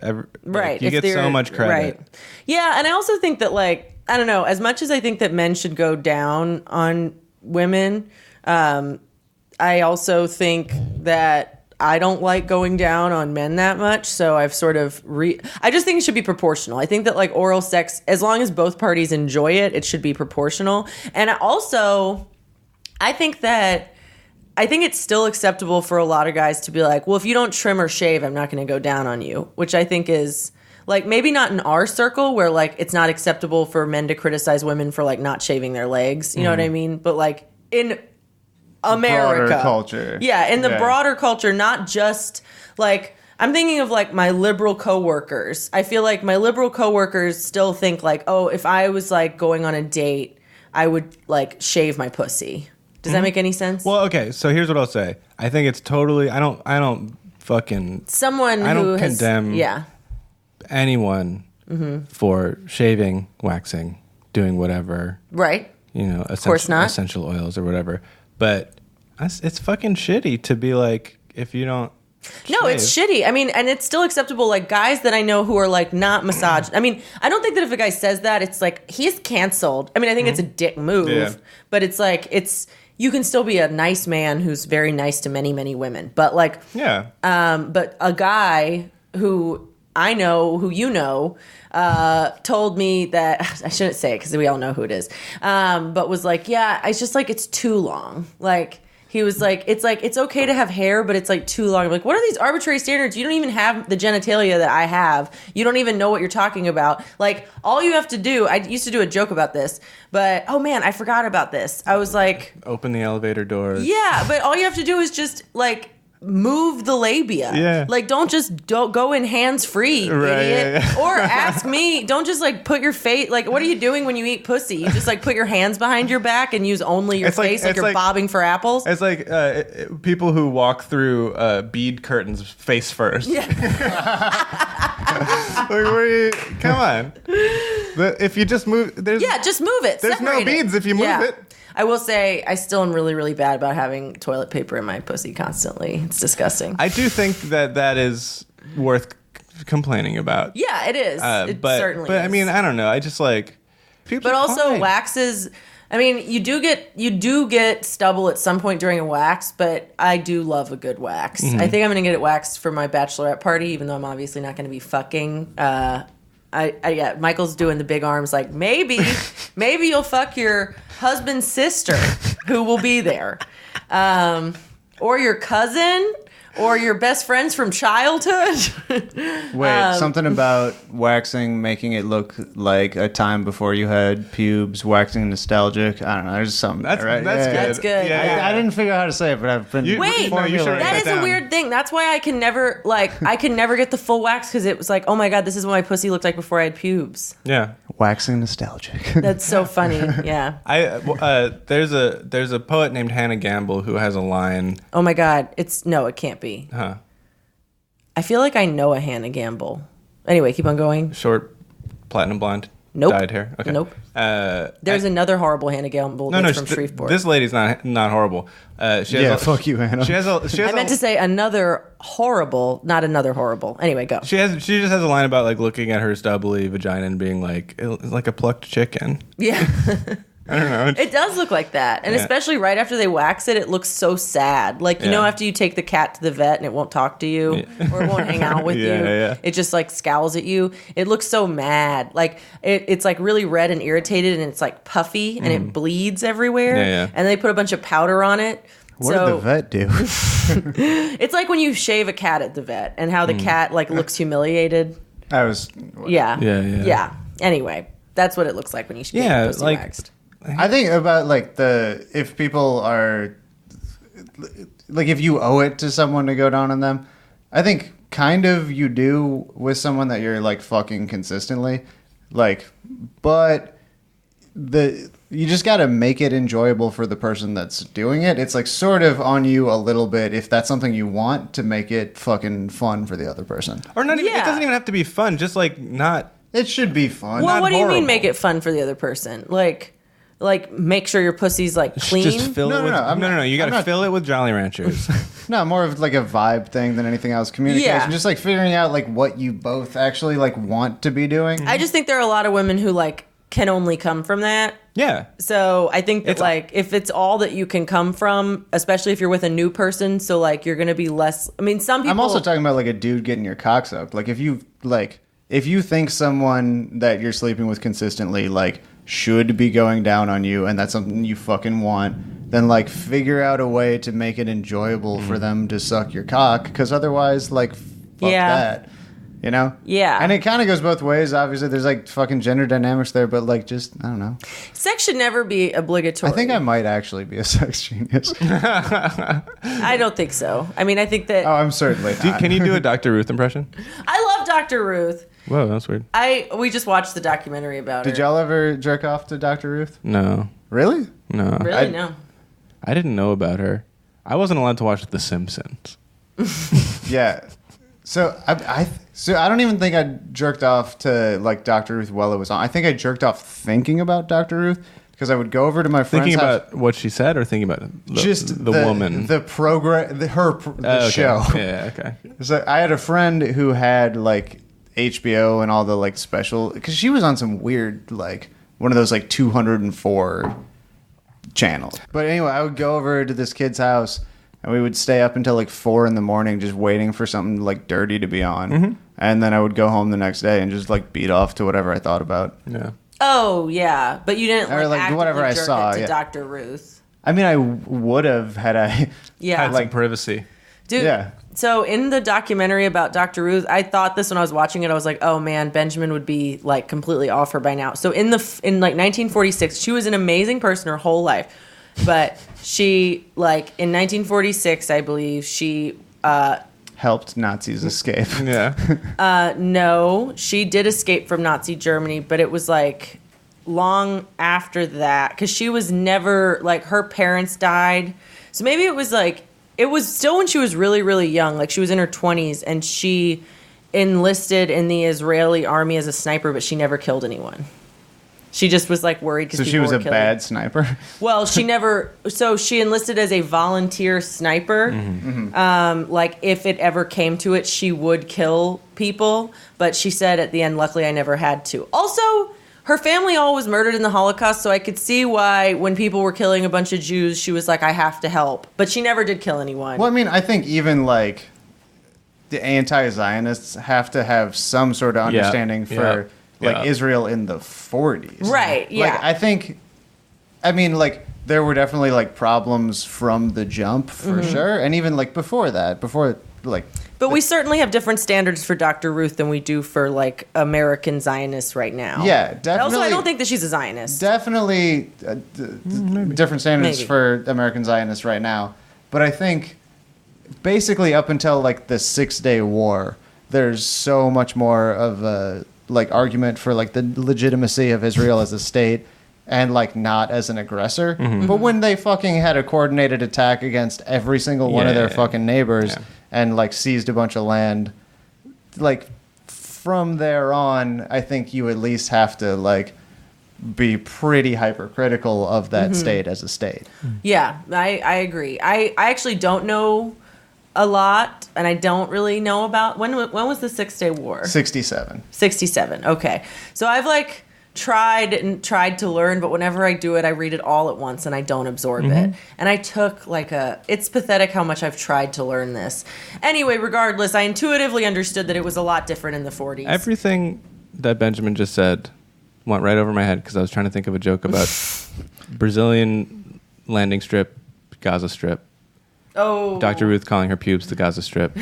Right. You If get so they're- much credit. Right. Yeah, and I also think that like, I don't know, as much as I think that men should go down on women, I also think that I don't like going down on men that much. So I've sort of I just think it should be proportional. I think that like oral sex, as long as both parties enjoy it, it should be proportional. And also, I think it's still acceptable for a lot of guys to be like, well, if you don't trim or shave, I'm not going to go down on you, which I think is like maybe not in our circle where like it's not acceptable for men to criticize women for like not shaving their legs. You know what I mean? But like in America, Broader culture. yeah, in the Yeah. broader culture, not just like I'm thinking of like my liberal coworkers. I feel like my liberal coworkers still think like, oh, if I was like going on a date, I would like shave my pussy. Does that make any sense? Well, okay. So here's what I'll say. I think it's totally. I don't fucking. Someone I don't who has, condemn yeah, anyone for shaving, waxing, doing whatever. right. You know, course not. essential oils or whatever. But it's fucking shitty to be like if you don't. No, it's shitty. I mean, and it's still acceptable. Like guys that I know who are like not massaged. I mean, I don't think that if a guy says that, it's like he's canceled. I mean, I think it's a dick move, Yeah. but it's like you can still be a nice man who's very nice to many, many women. But like, Yeah. but a guy who I know who you know told me that I shouldn't say it because we all know who it is, but was like, yeah, it's just like it's too long. Like he was like it's okay to have hair, but it's like too long. I'm like, what are these arbitrary standards? You don't even have the genitalia that I have. You don't even know what you're talking about. Like all you have to do. I used to do a joke about this, but oh man, I forgot about this. I was like, Open the elevator doors. yeah, but all you have to do is just like move the labia. Yeah. Like don't go in hands free, Right, idiot. yeah. Or ask me. Don't just like put your face. Like what are you doing when you eat pussy? You just like put your hands behind your back and use only your face, like you're bobbing for apples. It's like people who walk through bead curtains face first. Yeah. Like, where you, come on. If you just move, Just move it. There's no Separate it. beads if you move it. I will say I still am really, really bad about having toilet paper in my pussy constantly. It's disgusting. I do think that is worth complaining about. Yeah, it is. It certainly is. I mean, I don't know. I just like people. But also fine. waxes. I mean, you do get stubble at some point during a wax, but I do love a good wax. Mm-hmm. I think I'm gonna get it waxed for my bachelorette party, even though I'm obviously not gonna be fucking. Yeah, Michael's doing the big arms, like maybe you'll fuck your husband's sister, who will be there, or your cousin. Or your best friends from childhood. Wait, something about waxing, making it look like a time before you had pubes, waxing nostalgic. I don't know. There's something That's there, right? that's Yeah, good. That's good. Yeah, I didn't figure out how to say it, but I've been. Wait, No, you should write that is down. a weird thing. That's why I can never get the full wax because it was like, oh my god, this is what my pussy looked like before I had pubes. Yeah. Waxing nostalgic. That's so funny. Yeah. There's a poet named Hannah Gamble who has a line. Oh my god, it can't be. Huh. I feel like I know a Hannah Gamble. Anyway, keep on going. Short, platinum blonde. Nope. Dyed hair. Okay. Nope. There's another horrible Hannah Gamble that's from Shreveport. This lady's not horrible. Fuck you, Hannah. She has I meant to say another horrible, not another horrible. Anyway, go. She just has a line about like looking at her stubbly vagina and being like, it's like a plucked chicken. Yeah. I don't know. It does look like that. And Yeah. especially right after they wax it, it looks so sad. Like, you know, Yeah. after you take the cat to the vet and it won't talk to you or it won't hang out with you. Yeah. It just like scowls at you. It looks so mad. Like it's like really red and irritated and it's like puffy and it bleeds everywhere. Yeah. And they put a bunch of powder on it. What did the vet do? It's like when you shave a cat at the vet and how the cat like looks humiliated. Yeah. Anyway, that's what it looks like when you get your pussy waxed. I think about like if people are like if you owe it to someone to go down on them, I think kind of you do with someone that you're like fucking consistently, like, but you just got to make it enjoyable for the person that's doing it. It's like sort of on you a little bit if that's something you want to make it fucking fun for the other person. Or not even. Yeah. It doesn't even have to be fun. Just like not. It should be fun. Well, what do you mean horrible. make it fun for the other person? Like make sure your pussy's like clean. Just fill it with. No. You got to not- fill it with Jolly Ranchers. No, more of like a vibe thing than anything else. Communication, Yeah. just like figuring out like what you both actually like want to be doing. I just think there are a lot of women who like can only come from that. Yeah. So I think that It's- like if it's all that you can come from, especially if you're with a new person, so like you're gonna be less. I mean, some people. I'm also talking about like a dude getting your cock sucked. Like if you think someone that you're sleeping with consistently like should be going down on you and that's something you fucking want, then like figure out a way to make it enjoyable for them to suck your cock, because otherwise like fuck that. You know? Yeah. And it kind of goes both ways. Obviously, there's like fucking gender dynamics there, but like just, I don't know. Sex should never be obligatory. I think I might actually be a sex genius. I don't think so. I mean, I think that. Oh, I'm certainly not. Can you do a Dr. Ruth impression? I love Dr. Ruth. Whoa, that's weird. We just watched the documentary about her. Did y'all ever jerk off to Dr. Ruth? No. Really? No. Really? No. I didn't know about her. I wasn't allowed to watch The Simpsons. Yeah. So I don't even think I jerked off to like Dr. Ruth while it was on. I think I jerked off thinking about Dr. Ruth because I would go over to my friend's Thinking house. about what she said or thinking about Just the woman? the program, the Okay. show. Yeah, okay. So I had a friend who had like HBO and all the like special, because she was on some weird like one of those like 204 channels. But anyway, I would go over to this kid's house and we would stay up until like 4 a.m. just waiting for something like dirty to be on. and then I would go home the next day and just like beat off to whatever I thought about. Yeah. Oh yeah, but you didn't Or, like, like, whatever actively I jerk saw, it to yeah. Dr. Ruth. I mean, I would have had I. Yeah, Had some privacy. dude. Yeah. So in the documentary about Dr. Ruth, I thought this when I was watching it. I was like, oh man, Benjamin would be like completely off her by now. So in like 1946, she was an amazing person her whole life, but she like in 1946, I believe she. Helped Nazis escape. Yeah. No, she did escape from Nazi Germany, but it was like long after that because she was never like her parents died. So maybe it was like it was still when she was really, really young. Like she was in her 20s and she enlisted in the Israeli army as a sniper, but she never killed anyone. She just was like worried because So she was a bad sniper. Well, she never. So she enlisted as a volunteer sniper. Like if it ever came to it, she would kill people. But she said at the end, luckily, I never had to. Also, her family all was murdered in the Holocaust, so I could see why when people were killing a bunch of Jews, she was like, I have to help. But she never did kill anyone. Well, I mean, I think even like the anti-Zionists have to have some sort of understanding for like Israel in the 40s. Right, yeah. Like, I think, I mean, like there were definitely like problems from the jump for sure. And even like before that, But we certainly have different standards for Dr. Ruth than we do for like American Zionists right now. Yeah, definitely. Also, I don't think that she's a Zionist. Definitely different standards Maybe. for American Zionists right now. But I think basically up until like the 6-Day War, there's so much more of a like argument for like the legitimacy of Israel as a state and like not as an aggressor. But when they fucking had a coordinated attack against every single one of their fucking neighbors and like seized a bunch of land, like from there on, I think you at least have to like be pretty hypercritical of that state as a state. Yeah, I agree. I actually don't know a lot, and I don't really know about when was the 6-Day War? 67. 67. Okay, so I've like tried to learn, but whenever I do it, I read it all at once and I don't absorb it. And I took like it's pathetic how much I've tried to learn this. Anyway, regardless, I intuitively understood that it was a lot different in the 40s. Everything that Benjamin just said went right over my head because I was trying to think of a joke about Brazilian landing strip, Gaza Strip. Oh. Dr. Ruth calling her pubes the Gaza Strip.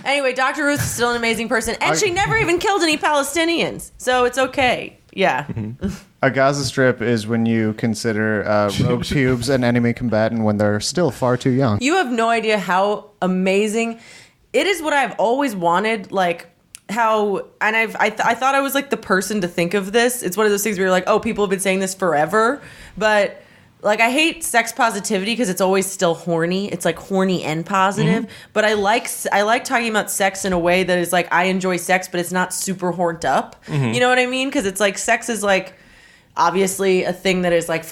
Anyway, Dr. Ruth is still an amazing person, and she never even killed any Palestinians, so it's okay. Yeah. A Gaza Strip is when you consider rogue pubes an enemy combatant when they're still far too young. You have no idea how amazing it is. What I've always wanted, like how, and I thought I was like the person to think of this. It's one of those things where you're like, oh, people have been saying this forever, but like I hate sex positivity because it's always still horny. It's like horny and positive, but I like talking about sex in a way that is like I enjoy sex, but it's not super horned up. You know what I mean? Because it's like sex is like obviously a thing that is like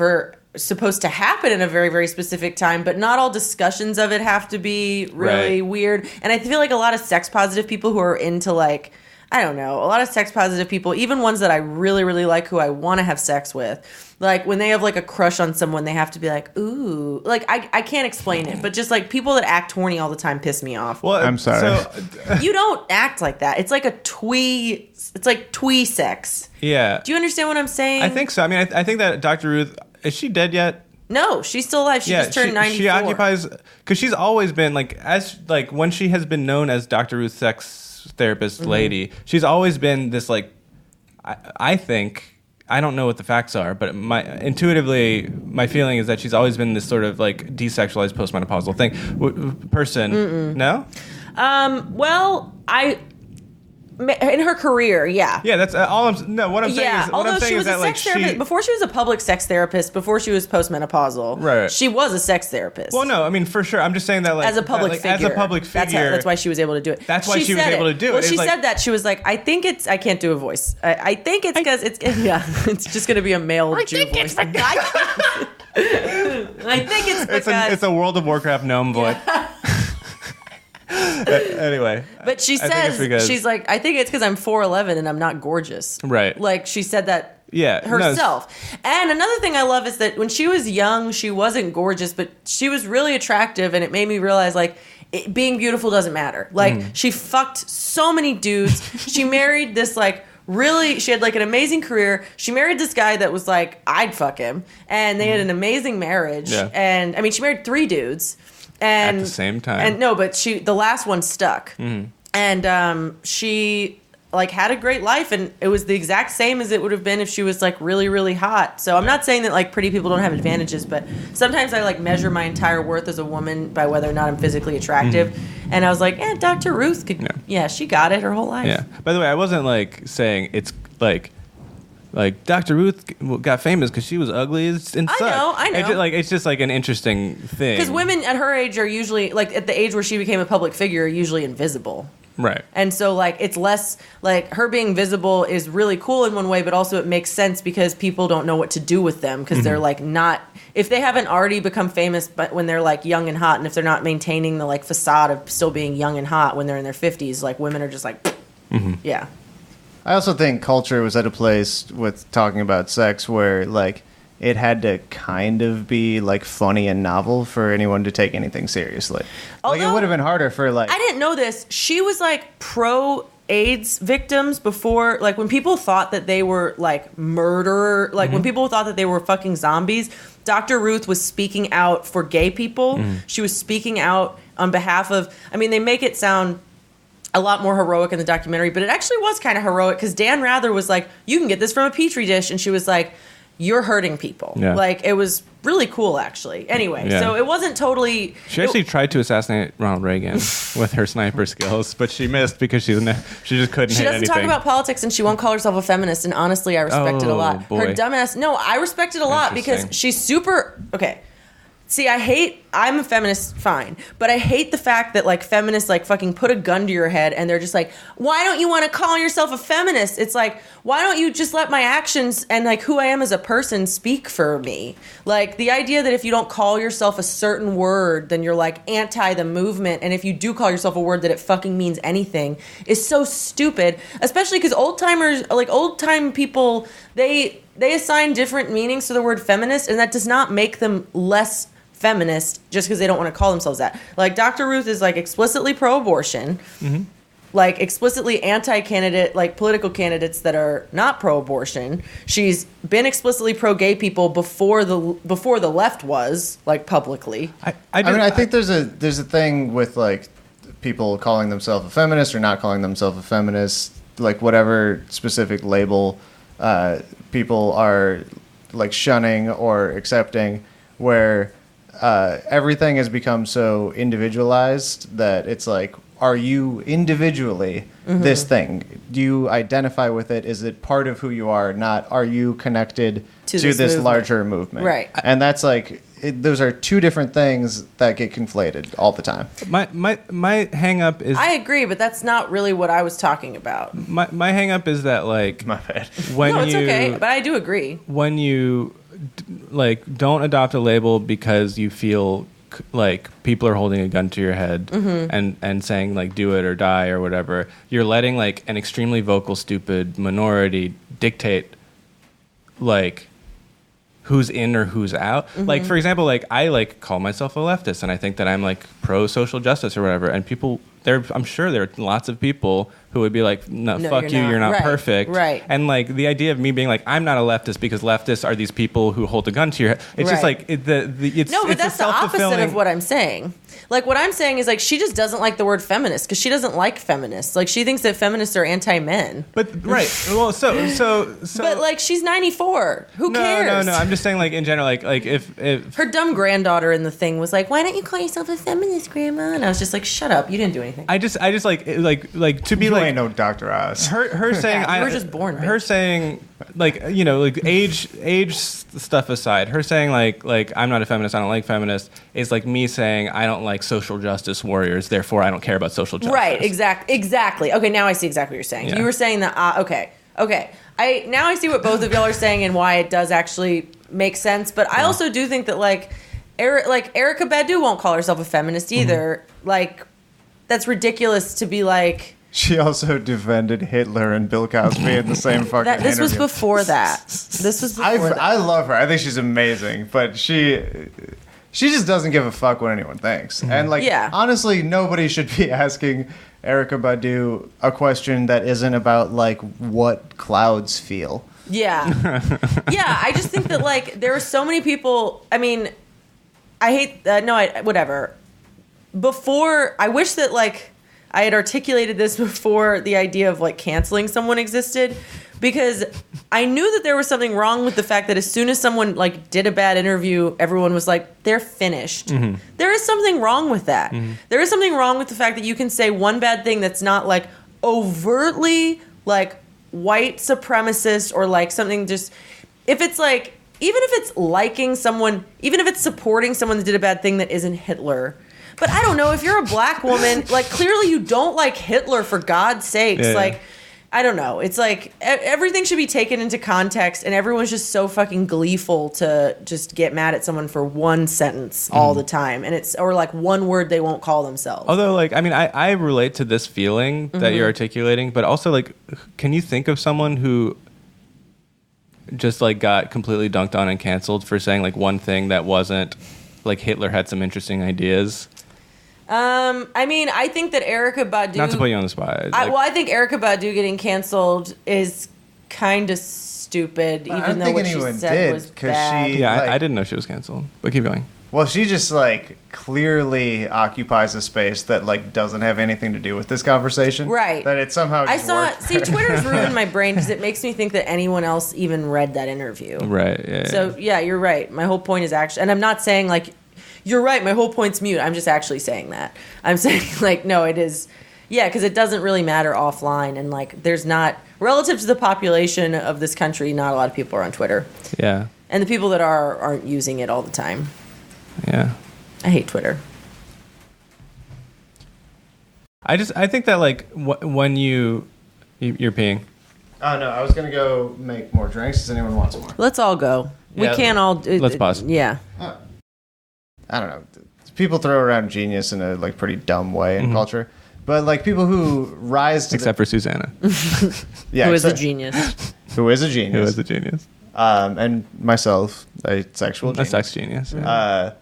supposed to happen in a very, very specific time, but not all discussions of it have to be really weird. And I feel like a lot of sex positive people who are into like, I don't know, a lot of sex positive people, even ones that I really, really like who I want to have sex with, like when they have like a crush on someone, they have to be like, ooh, like I can't explain it, but just like people that act horny all the time piss me off. Well, I'm sorry. You don't act like that. It's like it's like twee sex. Yeah. Do you understand what I'm saying? I think so. I mean, I think that Dr. Ruth, is she dead yet? No, she's still alive. She just turned 94. She occupies, because she's always been like, when she has been known as Dr. Ruth sex therapist lady, she's always been this like, I think, I don't know what the facts are, but intuitively my feeling is that she's always been this sort of like desexualized postmenopausal person. No? Well, in her career, yeah. Yeah, that's all I'm. No, what I'm saying Yeah, is, although she was a like sex therapist before she was a public sex therapist, before she was postmenopausal, Right. she was a sex therapist. Well, no, I mean for sure. I'm just saying that like as a public figure. As a public figure, that's why she was able to do it. That's why she was able to do it. Well, It's she like- said that she was like, I think it's. I can't do a voice. I think it's because it's. Yeah, it's just gonna be a male Jew voice. I think it's because. It's a World of Warcraft gnome voice. Anyway, But she I think it's says because- she's like, I think it's because I'm 4'11" and I'm not gorgeous. Right. Like she said that Yeah, no, herself. And another thing I love is that when she was young, she wasn't gorgeous, but she was really attractive, and it made me realize like being beautiful doesn't matter. Like she fucked so many dudes. She married this like really, she had like an amazing career. She married this guy that was like, I'd fuck him, and they had an amazing marriage. Yeah. And I mean, she married 3 dudes, and At the same time. And no, but the last one stuck, and she like had a great life, and it was the exact same as it would have been if she was like really, really hot. So I'm not saying that like pretty people don't have advantages, but sometimes I like measure my entire worth as a woman by whether or not I'm physically attractive. And I was like, Dr. Ruth could, she got it her whole life. Yeah. By the way, I wasn't like saying it's like Dr. Ruth got famous because she was ugly and sucked. I know. It's just like an interesting thing. Because women at her age are usually like at the age where she became a public figure are usually invisible. Right. And so, like, it's less, like, her being visible is really cool in one way, but also it makes sense because people don't know what to do with them because they're, like, not, if they haven't already become famous but when they're, like, young and hot, and if they're not maintaining the, like, facade of still being young and hot when they're in their 50s, like, women are just like, yeah. I also think culture was at a place with talking about sex where, like, it had to kind of be like funny and novel for anyone to take anything seriously. Like it would have been harder for like. I didn't know this. She was like pro AIDS victims before, like when people thought that they were like murderer, like when people thought that they were fucking zombies. Dr. Ruth was speaking out for gay people. She was speaking out on behalf of. I mean, they make it sound a lot more heroic in the documentary, but it actually was kind of heroic because Dan Rather was like, "You can get this from a petri dish," and she was like, "You're hurting people." Yeah. Like, it was really cool, actually. Anyway, so it wasn't totally... She actually tried to assassinate Ronald Reagan with her sniper skills, but she missed because she just couldn't She hit doesn't anything. talk about politics, and she won't call herself a feminist, and honestly, I respect it a lot. boy. Her dumbass... No, I respect it a lot because Interesting. she's super... Okay. See, I'm a feminist, fine, but I hate the fact that, like, feminists, like, fucking put a gun to your head and they're just like, why don't you want to call yourself a feminist? It's like, why don't you just let my actions and, like, who I am as a person speak for me? Like, the idea that if you don't call yourself a certain word, then you're, like, anti the movement, and if you do call yourself a word that it fucking means anything is so stupid, especially because old-time people, they assign different meanings to the word feminist, and that does not make them less feminist just because they don't want to call themselves that. Like, Dr. Ruth is like explicitly pro-abortion, like explicitly anti-candidate, like political candidates that are not pro-abortion. She's been explicitly pro-gay people before the left was, like, publicly. I think there's a thing with like people calling themselves a feminist or not calling themselves a feminist, like whatever specific label people are like shunning or accepting, where everything has become so individualized that it's like, are you individually this thing? Do you identify with it? Is it part of who you are? Not, are you connected to this movement. larger movement? Right. And that's like, those are two different things that get conflated all the time. My hang up is I agree, but that's not really what I was talking about. my hang up is that like My bad. when No, it's you okay, but I do agree. when you like don't adopt a label because you feel like people are holding a gun to your head and saying like do it or die or whatever, you're letting like an extremely vocal stupid minority dictate like who's in or who's out. Like, for example, like I like call myself a leftist and I think that I'm like pro social justice or whatever, and people I'm sure there are lots of people who would be like, no fuck you, you're not Right, perfect. right. And like the idea of me being like, I'm not a leftist because leftists are these people who hold a gun to your head. It's just Right. like it's No, but it's a that's the opposite self-fulfilling- of what I'm saying. Like, what I'm saying is, like, she just doesn't like the word feminist because she doesn't like feminists. Like, she thinks that feminists are anti-men. But right, well, so But, like, she's 94. Who cares? No. I'm just saying, like in general, like if Her dumb granddaughter in the thing was like, why don't you call yourself a feminist, Grandma? And I was just like, shut up. You didn't do anything. I just like to be You like ain't no Dr. Oz. her saying Yeah, you were just born, her bitch. saying like like age stuff aside, her saying like I'm not a feminist, I don't like feminists, is like me saying I don't like social justice warriors, therefore I don't care about social justice. Right, exactly. Okay, now I see exactly what you're saying. Yeah. You were saying that, okay. I see what both of y'all are saying and why it does actually make sense, but I also do think that, like, Erykah Badu won't call herself a feminist either. Like, that's ridiculous to be like... She also defended Hitler and Bill Cosby in the same fucking This was interview. before that. This was before that. I love her. I think she's amazing, but she she just doesn't give a fuck what anyone thinks. And like, honestly, nobody should be asking Erykah Badu a question that isn't about like what clouds feel. Yeah. Yeah, I just think that like there are so many people. I mean, I hate whatever. Before, I wish that like I had articulated this before the idea of like canceling someone existed, because I knew that there was something wrong with the fact that as soon as someone like did a bad interview, everyone was like, they're finished. There is something wrong with that. There is something wrong with the fact that you can say one bad thing that's not like overtly like white supremacist or like something, just if it's like, even if it's liking someone, even if it's supporting someone that did a bad thing that isn't Hitler. But I don't know, if you're a black woman, like clearly you don't like Hitler, for God's sakes. Yeah. Like, I don't know. It's like everything should be taken into context, and everyone's just so fucking gleeful to just get mad at someone for one sentence all the time, and or like one word they won't call themselves. Although, like, I mean, I relate to this feeling that you're articulating, but also, like, can you think of someone who just like got completely dunked on and canceled for saying like one thing that wasn't like Hitler had some interesting ideas? I mean, I think that Erykah Badu... Not to put you on the spot. I think Erykah Badu getting canceled is kind of stupid, even though what she said was bad. I didn't know she was canceled, but keep going. Well, she just, like, clearly occupies a space that, like, doesn't have anything to do with this conversation. Right. That it somehow just worked. See, Twitter's ruined my brain because it makes me think that anyone else even read that interview. Right, yeah. So, yeah, you're right. My whole point is actually... And I'm not saying, like... You're right, my whole point's mute. I'm just actually saying that. I'm saying, like, no, it is... Yeah, because it doesn't really matter offline. And, like, there's not... Relative to the population of this country, not a lot of people are on Twitter. Yeah. And the people that aren't using it all the time. Yeah. I hate Twitter. I think that, like, when you're peeing. Oh, no, I was going to go make more drinks. Does anyone want some more? Let's all go. Yeah, we can't all... Let's pause. Yeah. I don't know. People throw around genius in a like pretty dumb way in culture, but like people who rise to except for Susanna, who is a genius, who is a genius, who is a genius, and myself, a sexual genius. A sex genius. Yeah.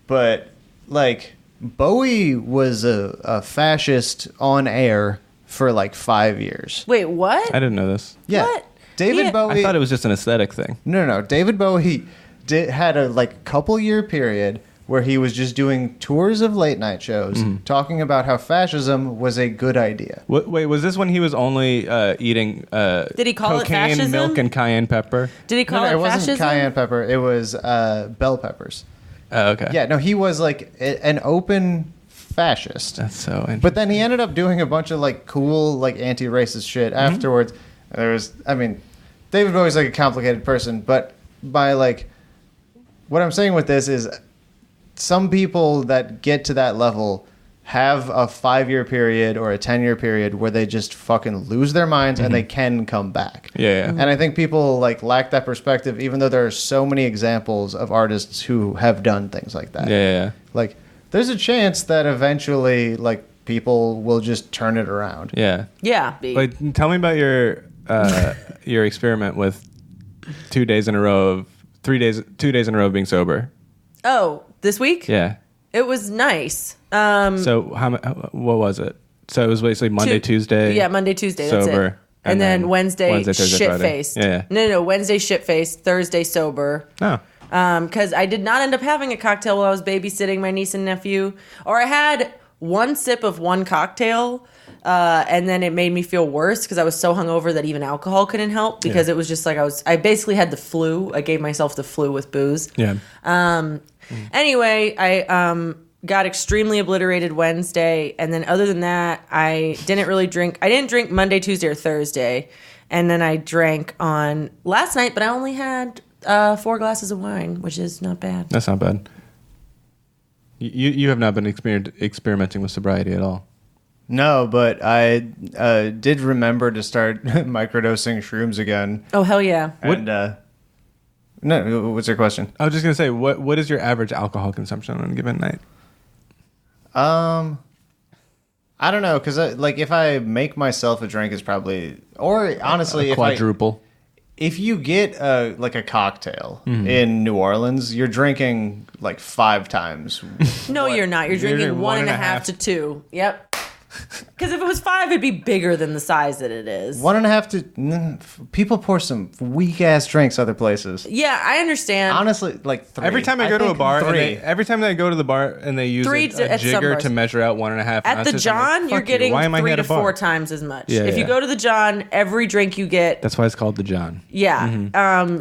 But like Bowie was a fascist on air for like 5 years. Wait, what? I didn't know this. Yeah, what? David Bowie. I thought it was just an aesthetic thing. No. David Bowie had a like couple year period where he was just doing tours of late night shows talking about how fascism was a good idea. Wait, was this when he was only eating Did he call cocaine, it fascism? milk, and cayenne pepper? Did he call it fascism? It fascism? wasn't cayenne pepper. It was bell peppers. Oh, okay. Yeah, no, he was like an open fascist. That's so interesting. But then he ended up doing a bunch of like cool like anti-racist shit afterwards. David Bowie's like a complicated person, but by like what I'm saying with this is some people that get to that level have a 5-year period or a 10-year period where they just fucking lose their minds and they can come back. Yeah. And I think people like lack that perspective, even though there are so many examples of artists who have done things like that. Yeah. Like there's a chance that eventually like people will just turn it around. Yeah. Yeah. Wait, tell me about your experiment with 2 days in a row of 2 days in a row of being sober. Oh, this week? Yeah. It was nice. So what was it? So it was basically Monday, Tuesday. Yeah, Monday, Tuesday. That's sober, it. And then Wednesday Thursday, shit faced. Yeah. No. Wednesday shit faced. Thursday sober. Oh. Because I did not end up having a cocktail while I was babysitting my niece and nephew, or I had one sip of one cocktail. And then it made me feel worse because I was so hungover that even alcohol couldn't help because it was just like I basically had the flu. I gave myself the flu with booze. Yeah. Anyway, I got extremely obliterated Wednesday. And then other than that, I didn't really drink. I didn't drink Monday, Tuesday, or Thursday. And then I drank on last night, but I only had 4 glasses of wine, which is not bad. That's not bad. You have not been experimenting with sobriety at all. No, but I did remember to start microdosing shrooms again. Oh, hell yeah. And, no, what's your question? I was just going to say, what is your average alcohol consumption on a given night? I don't know, because like if I make myself a drink, it's probably, or honestly, quadruple. if you get like a cocktail in New Orleans, you're drinking like 5 times. No, you're not. You're drinking drinking 1.5 to 2. Yep. Because if it was 5, it'd be bigger than the size that it is. 1.5 to... people pour some weak-ass drinks other places. Yeah, I understand. Honestly, like 3. Every time I go to a think bar, 3. every time I go to the bar and they use 3 a at some jigger bars. to measure out 1.5 At ounces, the John, I'm like, you're "Fuck you, getting why am I 3 here to at a bar?" 4 times as much. Yeah, if you yeah. go to the John, every drink you get, That's why it's called the John. yeah,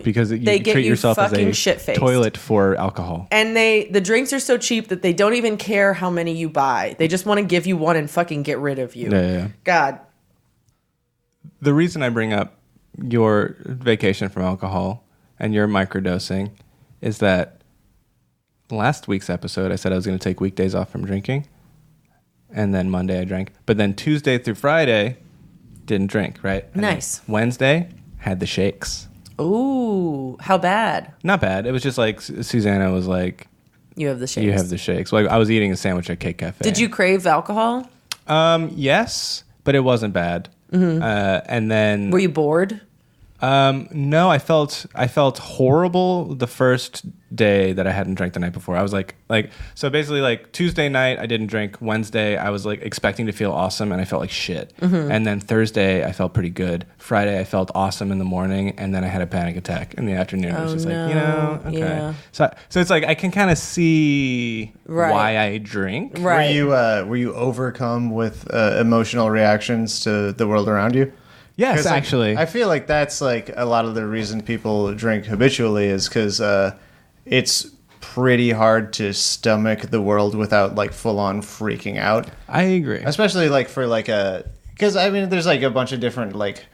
Because you they get treat you yourself as fucking a shit-faced. toilet for alcohol. and the drinks are so cheap that they don't even care how many you buy. They just want to give you one and fucking get rid of you. Yeah. God. The reason I bring up your vacation from alcohol and your microdosing is that last week's episode, I said I was going to take weekdays off from drinking. And then Monday I drank. But then Tuesday through Friday, didn't drink, right? And Nice. then Wednesday, had the shakes. Ooh, how bad? Not bad. It was just like Susanna was like, You have the shakes. you have the shakes. Like I was eating a sandwich at Cake Cafe. Did you crave alcohol? Yes, but it wasn't bad. And then Were you bored? no, I felt horrible the first day that I hadn't drank the night before. I was like so basically like Tuesday night I didn't drink. Wednesday I was like expecting to feel awesome and I felt like shit. And then Thursday I felt pretty good. Friday I felt awesome in the morning and then I had a panic attack in the afternoon. I was just like, okay. Yeah. So it's like I can kind of see Right. why I drink. Right. Were you overcome with emotional reactions to the world around you? Yes, 'Cause, like, actually. I feel like that's like a lot of the reason people drink habitually is because it's pretty hard to stomach the world without like full on freaking out. I agree. Especially like for like because I mean there's like a bunch of different like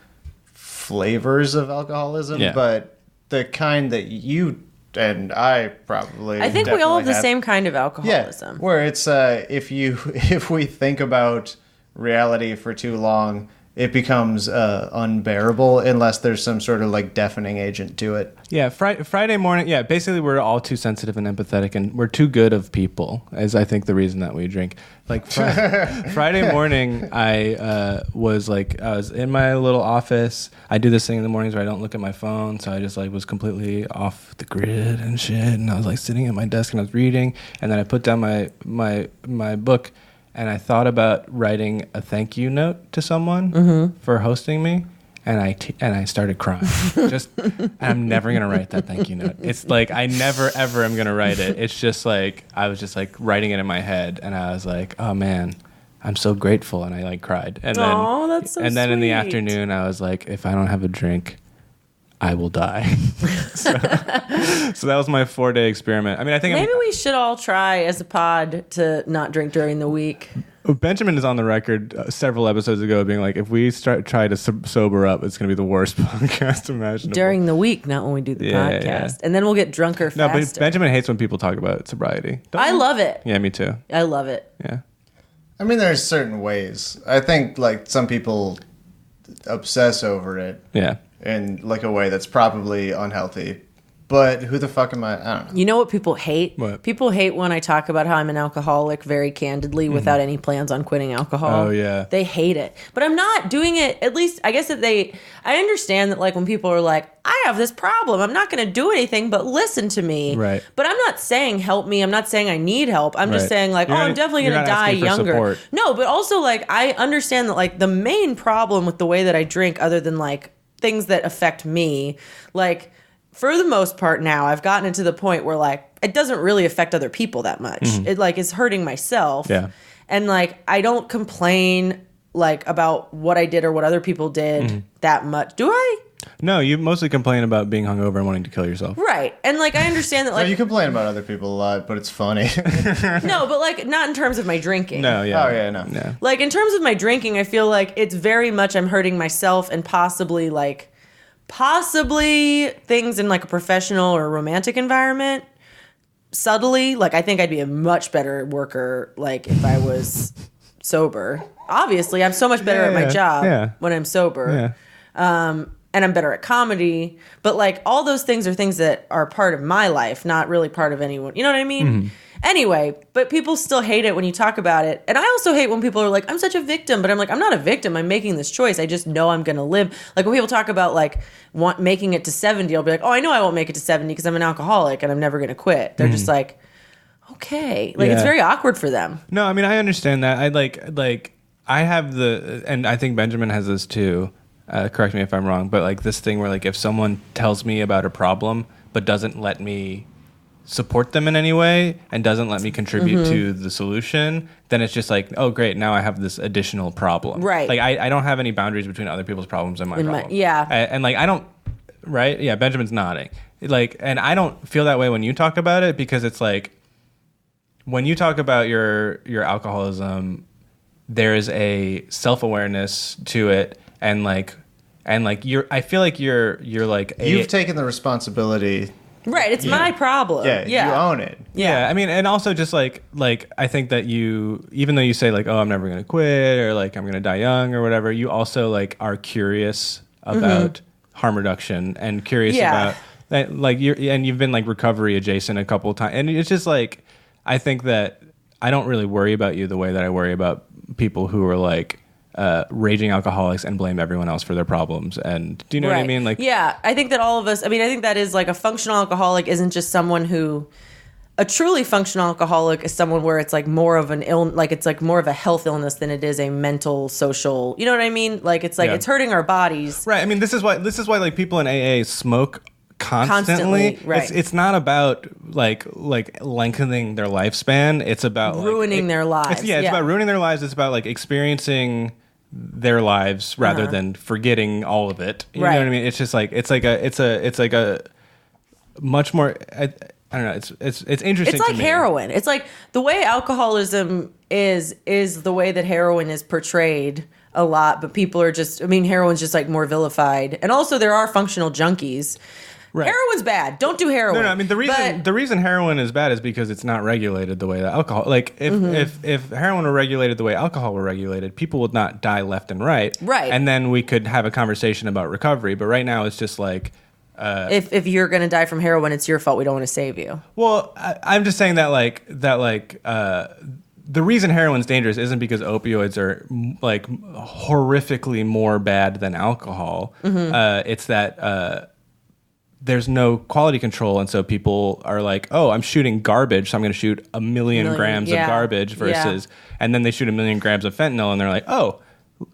flavors of alcoholism, Yeah. but the kind that you and I probably I think we all have the definitely same kind of alcoholism. yeah, where it's if we think about reality for too long, it becomes unbearable unless there's some sort of like deafening agent to it. Yeah, Friday morning. Yeah, basically we're all too sensitive and empathetic, and we're too good of people. Is I think the reason that we drink. Like Friday morning, I was in my little office. I do this thing in the mornings where I don't look at my phone, so I just like was completely off the grid and shit. And I was like sitting at my desk and I was reading, and then I put down my book. And I thought about writing a thank you note to someone for hosting me, and I started crying. I'm never gonna write that thank you note. It's like I never ever am gonna write it. It's just like I was just like writing it in my head, and I was like, oh man, I'm so grateful, and I like cried. And then, Aw, that's so and then in the sweet. afternoon, I was like, if I don't have a drink, I will die. so that was my 4-day experiment. I mean, I think Maybe we should all try as a pod to not drink during the week. Benjamin is on the record several episodes ago being like, if we try to sober up, it's going to be the worst podcast imaginable. During the week, not when we do the podcast. Yeah. And then we'll get drunker No, faster. but Benjamin hates when people talk about sobriety. Don't I you? love it. Yeah, me too. I love it. Yeah. I mean, there's certain ways. I think like some people obsess over it Yeah. in like a way that's probably unhealthy. But who the fuck am I? I don't know. You know what people hate? What? People hate when I talk about how I'm an alcoholic very candidly without any plans on quitting alcohol. Oh, yeah. They hate it. But I'm not doing it, at least, I guess that I understand that like when people are like, I have this problem, I'm not going to do anything but listen to me. Right. But I'm not saying help me. I'm not saying I need help. I'm just Right. saying like, You're I'm not- definitely you're going to not die asking for younger. support. No, but also like I understand that like the main problem with the way that I drink, other than like things that affect me, like for the most part now I've gotten it to the point where like it doesn't really affect other people that much. It like is hurting myself. Yeah. And like I don't complain like about what I did or what other people did that much. Do I? No, you mostly complain about being hungover and wanting to kill yourself. Right. And like I understand that So like you complain about other people a lot, but it's funny. no, but like not in terms of my drinking. No, yeah. Oh, yeah, no. Yeah. Like in terms of my drinking, I feel like it's very much I'm hurting myself and possibly things in like a professional or romantic environment subtly. Like I think I'd be a much better worker like if I was sober. Obviously, I'm so much better at my job when I'm sober. Yeah. And I'm better at comedy, but like all those things are things that are part of my life, not really part of anyone. You know what I mean? Anyway, but people still hate it when you talk about it. And I also hate when people are like, I'm such a victim. But I'm like, I'm not a victim. I'm making this choice. I just know I'm going to live. Like when people talk about like making it to 70, I'll be like, oh, I know I won't make it to 70 because I'm an alcoholic and I'm never going to quit. They're just like, okay. Like it's very awkward for them. No, I mean, I understand that. I have and I think Benjamin has this too. Correct me if I'm wrong, but like this thing where like if someone tells me about a problem but doesn't let me support them in any way and doesn't let me contribute to the solution, then it's just like, oh great, now I have this additional problem. Right. Like I don't have any boundaries between other people's problems and my problem. Yeah. And like I don't, right? Yeah, Benjamin's nodding. Like, and I don't feel that way when you talk about it, because it's like when you talk about your alcoholism, there is a self-awareness to it, and like I feel like you're like You've taken the responsibility. Right, it's my problem. Yeah, you own it. Yeah, I mean, and also just like I think that you, even though you say like, oh, I'm never gonna quit, or like I'm gonna die young or whatever, you also like are curious about harm reduction and curious about that, like you've been like recovery adjacent a couple of times, and it's just like I think that I don't really worry about you the way that I worry about people who are like raging alcoholics and blame everyone else for their problems. And do you know what I mean? Like, yeah, I think that all of us, I mean, I think that is like a functional alcoholic isn't just someone who, a truly functional alcoholic is someone where it's like more of an like it's like more of a health illness than it is a mental, social, you know what I mean? Like it's like it's hurting our bodies. Right. I mean, this is why like people in AA smoke constantly. Right. It's not about like lengthening their lifespan. It's about ruining their lives. It's about ruining their lives. It's about like experiencing their lives rather than forgetting all of it. You know what I mean? It's just like it's like a much more. I don't know. It's interesting. It's like to me. heroin. It's like the way alcoholism is the way that heroin is portrayed a lot. But people are just. I mean, heroin's just like more vilified, and also there are functional junkies. Right. Heroin's bad. Don't do heroin. No. I mean, the reason heroin is bad is because it's not regulated the way that alcohol. Like, if heroin were regulated the way alcohol were regulated, people would not die left and right. Right. And then we could have a conversation about recovery. But right now, it's just like, if you're gonna die from heroin, it's your fault. We don't want to save you. Well, I'm just saying that the reason heroin's dangerous isn't because opioids are like horrifically more bad than alcohol. It's that. There's no quality control, and so people are like, oh, I'm shooting garbage, so I'm going to shoot a million grams of garbage versus, and then they shoot a million grams of fentanyl, and they're like, oh,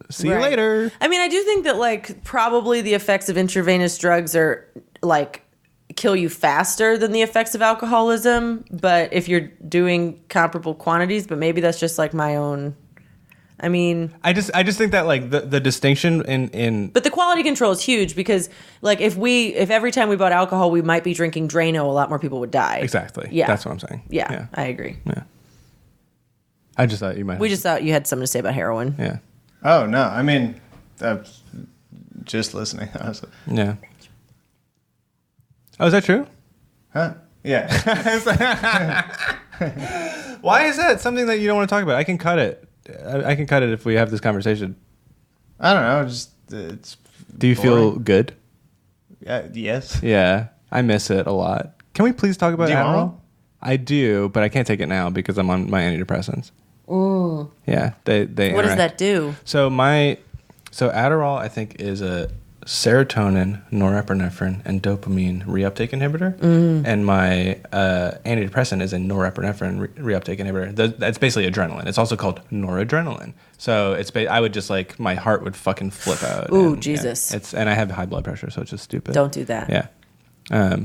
see you later. I mean, I do think that like probably the effects of intravenous drugs are like kill you faster than the effects of alcoholism, but if you're doing comparable quantities, but maybe that's just like my own. I mean, I just think that like the distinction in but the quality control is huge, because like if every time we bought alcohol we might be drinking Drano, a lot more people would die. Exactly. Yeah, that's what I'm saying. Yeah. I agree. Yeah, I just thought you might. We just thought you had something to say about heroin. Yeah. Oh no, I mean, just listening. Honestly. Yeah. Oh, is that true? Huh? Yeah. Why is that something that you don't want to talk about? I can cut it. I can cut it if we have this conversation. I don't know. Just it's. Do you feel good? Yes. Yeah, I miss it a lot. Can we please talk about Adderall? I do, but I can't take it now because I'm on my antidepressants. Ooh. Yeah, they. What does that do? So Adderall, I think, is a serotonin, norepinephrine, and dopamine reuptake inhibitor, and my antidepressant is a norepinephrine reuptake inhibitor. That's basically adrenaline. It's also called noradrenaline. So it's I would just like my heart would fucking flip out. Ooh, Jesus! Yeah, and I have high blood pressure, so it's just stupid. Don't do that. Yeah.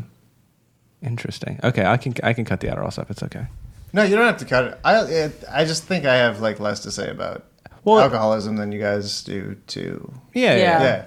Interesting. Okay, I can cut the Adderall stuff. It's okay. No, you don't have to cut it. I just think I have like less to say about alcoholism than you guys do too. Yeah.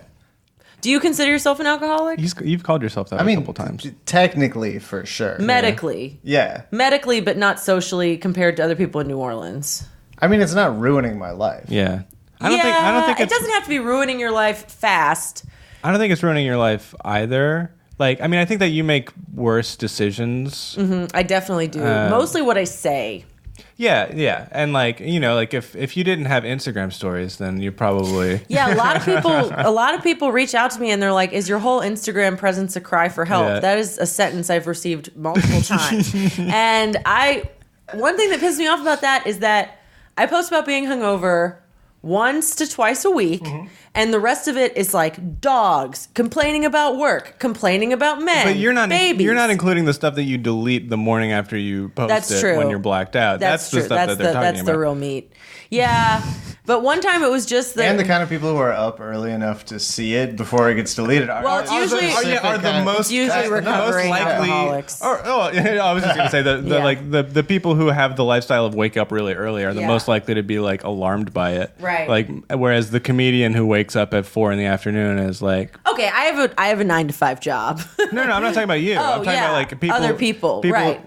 Do you consider yourself an alcoholic? You've called yourself that a couple times. Technically, for sure. Medically. Yeah. Medically, but not socially compared to other people in New Orleans. I mean, it's not ruining my life. Yeah. I don't think it doesn't have to be ruining your life fast. I don't think it's ruining your life either. Like, I mean, I think that you make worse decisions. I definitely do. Mostly what I say. Yeah. And like, you know, like if you didn't have Instagram stories, then you probably Yeah, a lot of people reach out to me and they're like, "Is your whole Instagram presence a cry for help?" Yeah. That is a sentence I've received multiple times. And I one thing that pisses me off about that is that I post about being hungover once to twice a week, and the rest of it is like dogs, complaining about work, complaining about men, But you're not babies. you're not including the stuff that you delete the morning after you post That's it true. when you're blacked out. That's the true. stuff that they're talking That's about. the real meat. Yeah, but one time it was just And the kind of people who are up early enough to see it before it gets deleted are, Well, it's usually- are the most It's usually that's the most recovering likely. alcoholics. I was just gonna say that Yeah. like the people who have the lifestyle of wake up really early are the Yeah. most likely to be like alarmed by it. Right. Like whereas the comedian who wakes up at 4 PM is like, okay. I have a 9 to 5 job. no, I'm not talking about you. I'm talking about like people, Other people, right?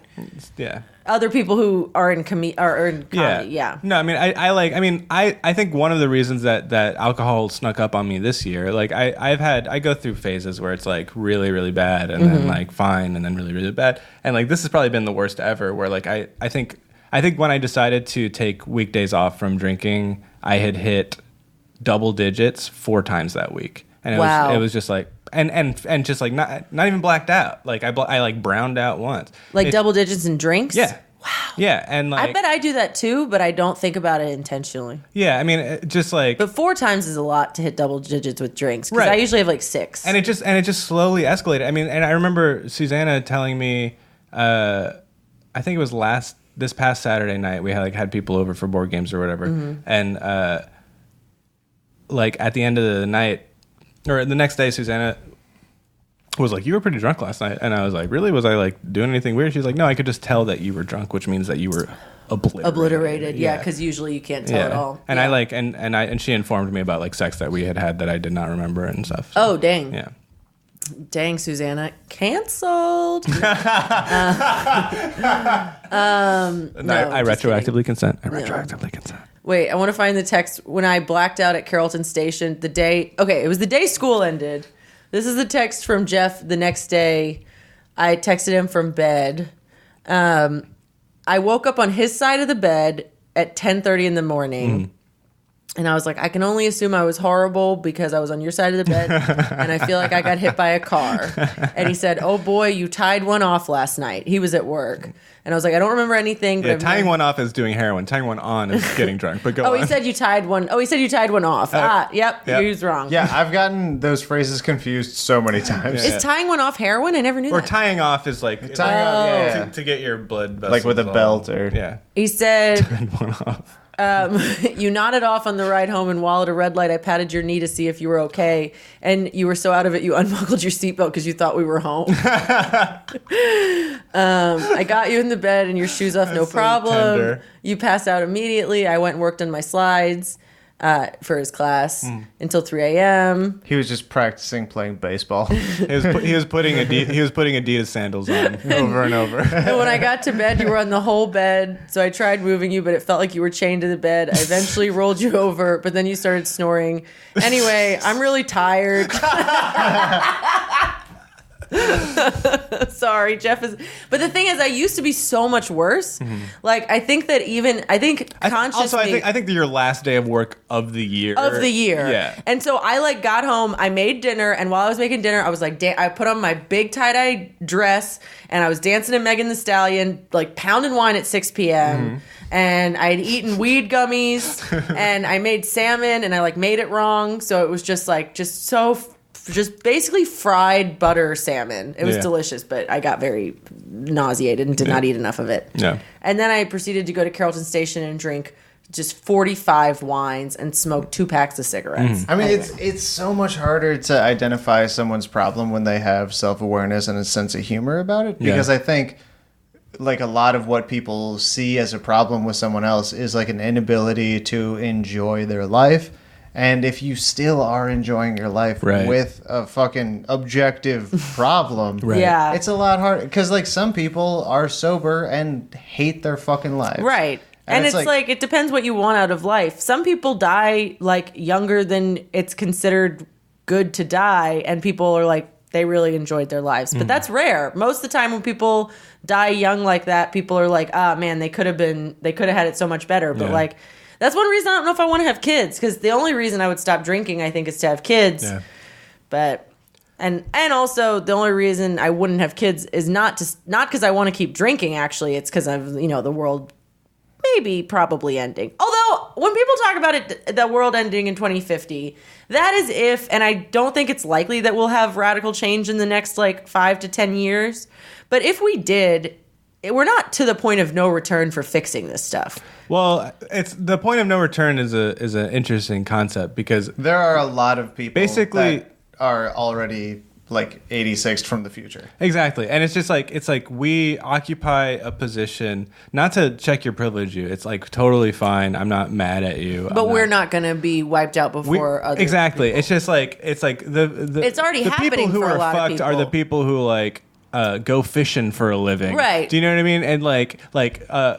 Yeah. Other people who are in comedy. Yeah. No, I mean, I think one of the reasons that alcohol snuck up on me this year, like I go through phases where it's like really, really bad and then like fine and then really, really bad. And like this has probably been the worst ever where like I think when I decided to take weekdays off from drinking, I had hit double digits 4 times that week. And it was just like and just like not even blacked out. Like I like browned out once. Like double digits in drinks? Yeah. Wow. Yeah, and like I bet I do that too, but I don't think about it intentionally. yeah, I mean just like But 4 times is a lot to hit double digits with drinks because Right. I usually have like 6. and it just slowly escalated. I mean, and I remember Susanna telling me I think it was this past Saturday night we had people over for board games or whatever. And like at the end of the night or the next day Susanna was like, you were pretty drunk last night. And I was like, really? Was I like doing anything weird? She's like, no, I could just tell that you were drunk, which means that you were obliterated. Yeah, because usually you can't tell at all. And Yeah. I like, and she informed me about like sex that we had that I did not remember and stuff. So, Oh, dang. yeah. Dang, Susanna. Canceled. I just retroactively consent. I retroactively consent. Wait, I want to find the text when I blacked out at Carrollton Station it was the day school ended. This is the text from Jeff the next day. I texted him from bed. I woke up on his side of the bed at 10:30 in the morning. And I was like, I can only assume I was horrible because I was on your side of the bed. And I feel like I got hit by a car. And he said, oh boy, you tied one off last night. He was at work. And I was like, I don't remember anything. But Yeah, tying one off is doing heroin. Tying one on is getting drunk. But go on. He said you tied one. Oh, he said you tied one off. Yep. He was wrong. Yeah, I've gotten those phrases confused so many times. Yeah. Is tying one off heroin? I never knew Or that. tying off is like Tying off, yeah. to get your blood vessels Like with a all- belt or- yeah. He said One off. you nodded off on the ride home, and while at a red light, I patted your knee to see if you were okay. And you were so out of it, you unbuckled your seatbelt because you thought we were home. I got you in the bed and your shoes off, no That's so problem. tender. You passed out immediately. I went and worked on my slides for his class until 3 a.m. He was just practicing playing baseball. He was putting Adidas sandals on over and over. And when I got to bed, you were on the whole bed. So I tried moving you, but it felt like you were chained to the bed. I eventually rolled you over, but then you started snoring. Anyway, I'm really tired. Sorry, Jeff is. But the thing is, I used to be so much worse. Like, I think conscious Also, I think that your last day of work of the year. Yeah. And so I like got home, I made dinner, and while I was making dinner, I was like, I put on my big tie-dye dress, and I was dancing to Megan Thee Stallion, like pounding wine at 6 p.m. And I had eaten weed gummies, and I made salmon, and I like made it wrong, so it was just basically fried butter salmon. It was Yeah. delicious, but I got very nauseated and did not eat enough of it. Yeah. And then I proceeded to go to Carrollton Station and drink just 45 wines and smoke 2 packs of cigarettes. I mean, Anyway. it's so much harder to identify someone's problem when they have self-awareness and a sense of humor about it. Because Yeah. I think, like, a lot of what people see as a problem with someone else is, like, an inability to enjoy their life. And if you still are enjoying your life Right. with a fucking objective problem, Right. Yeah. it's a lot harder. Because, like, some people are sober and hate their fucking lives. Right. And it's like, it depends what you want out of life. Some people die like younger than it's considered good to die, and people are like, they really enjoyed their lives. But that's rare. Most of the time when people die young like that, people are like, ah, man, they could have had it so much better. But Yeah. like, that's one reason I don't know if I want to have kids, because the only reason I would stop drinking, I think, is to have kids. Yeah. But and also the only reason I wouldn't have kids is not because I want to keep drinking. Actually, it's because the world maybe probably ending. Although when people talk about it, the world ending in 2050, that is if, and I don't think it's likely that we'll have radical change in the next like 5 to 10 years. But if we did, we're not to the point of no return for fixing this stuff. Well, it's the point of no return is an interesting concept because there are a lot of people basically that are already like 86 from the future. Exactly. And it's just like, we occupy a position, not to check your privilege you. It's like totally fine. I'm not mad at you. But we're not going to be wiped out before other exactly. people. It's just like, it's already the happening people who for a are lot fucked of people. are the people who like, go fishing for a living. Right. Do you know what I mean? And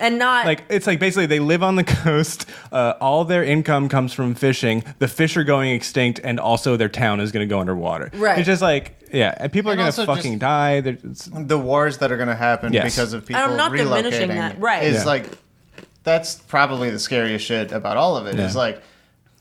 and not like, it's like basically they live on the coast. All their income comes from fishing. The fish are going extinct and also their town is going to go underwater. Right. It's just like, yeah. And people are going to also fucking just die. The wars that are going to happen Yes. because of people I'm not diminishing relocating that. Right. is Yeah. like, that's probably the scariest shit about all of it. Yeah. Is like,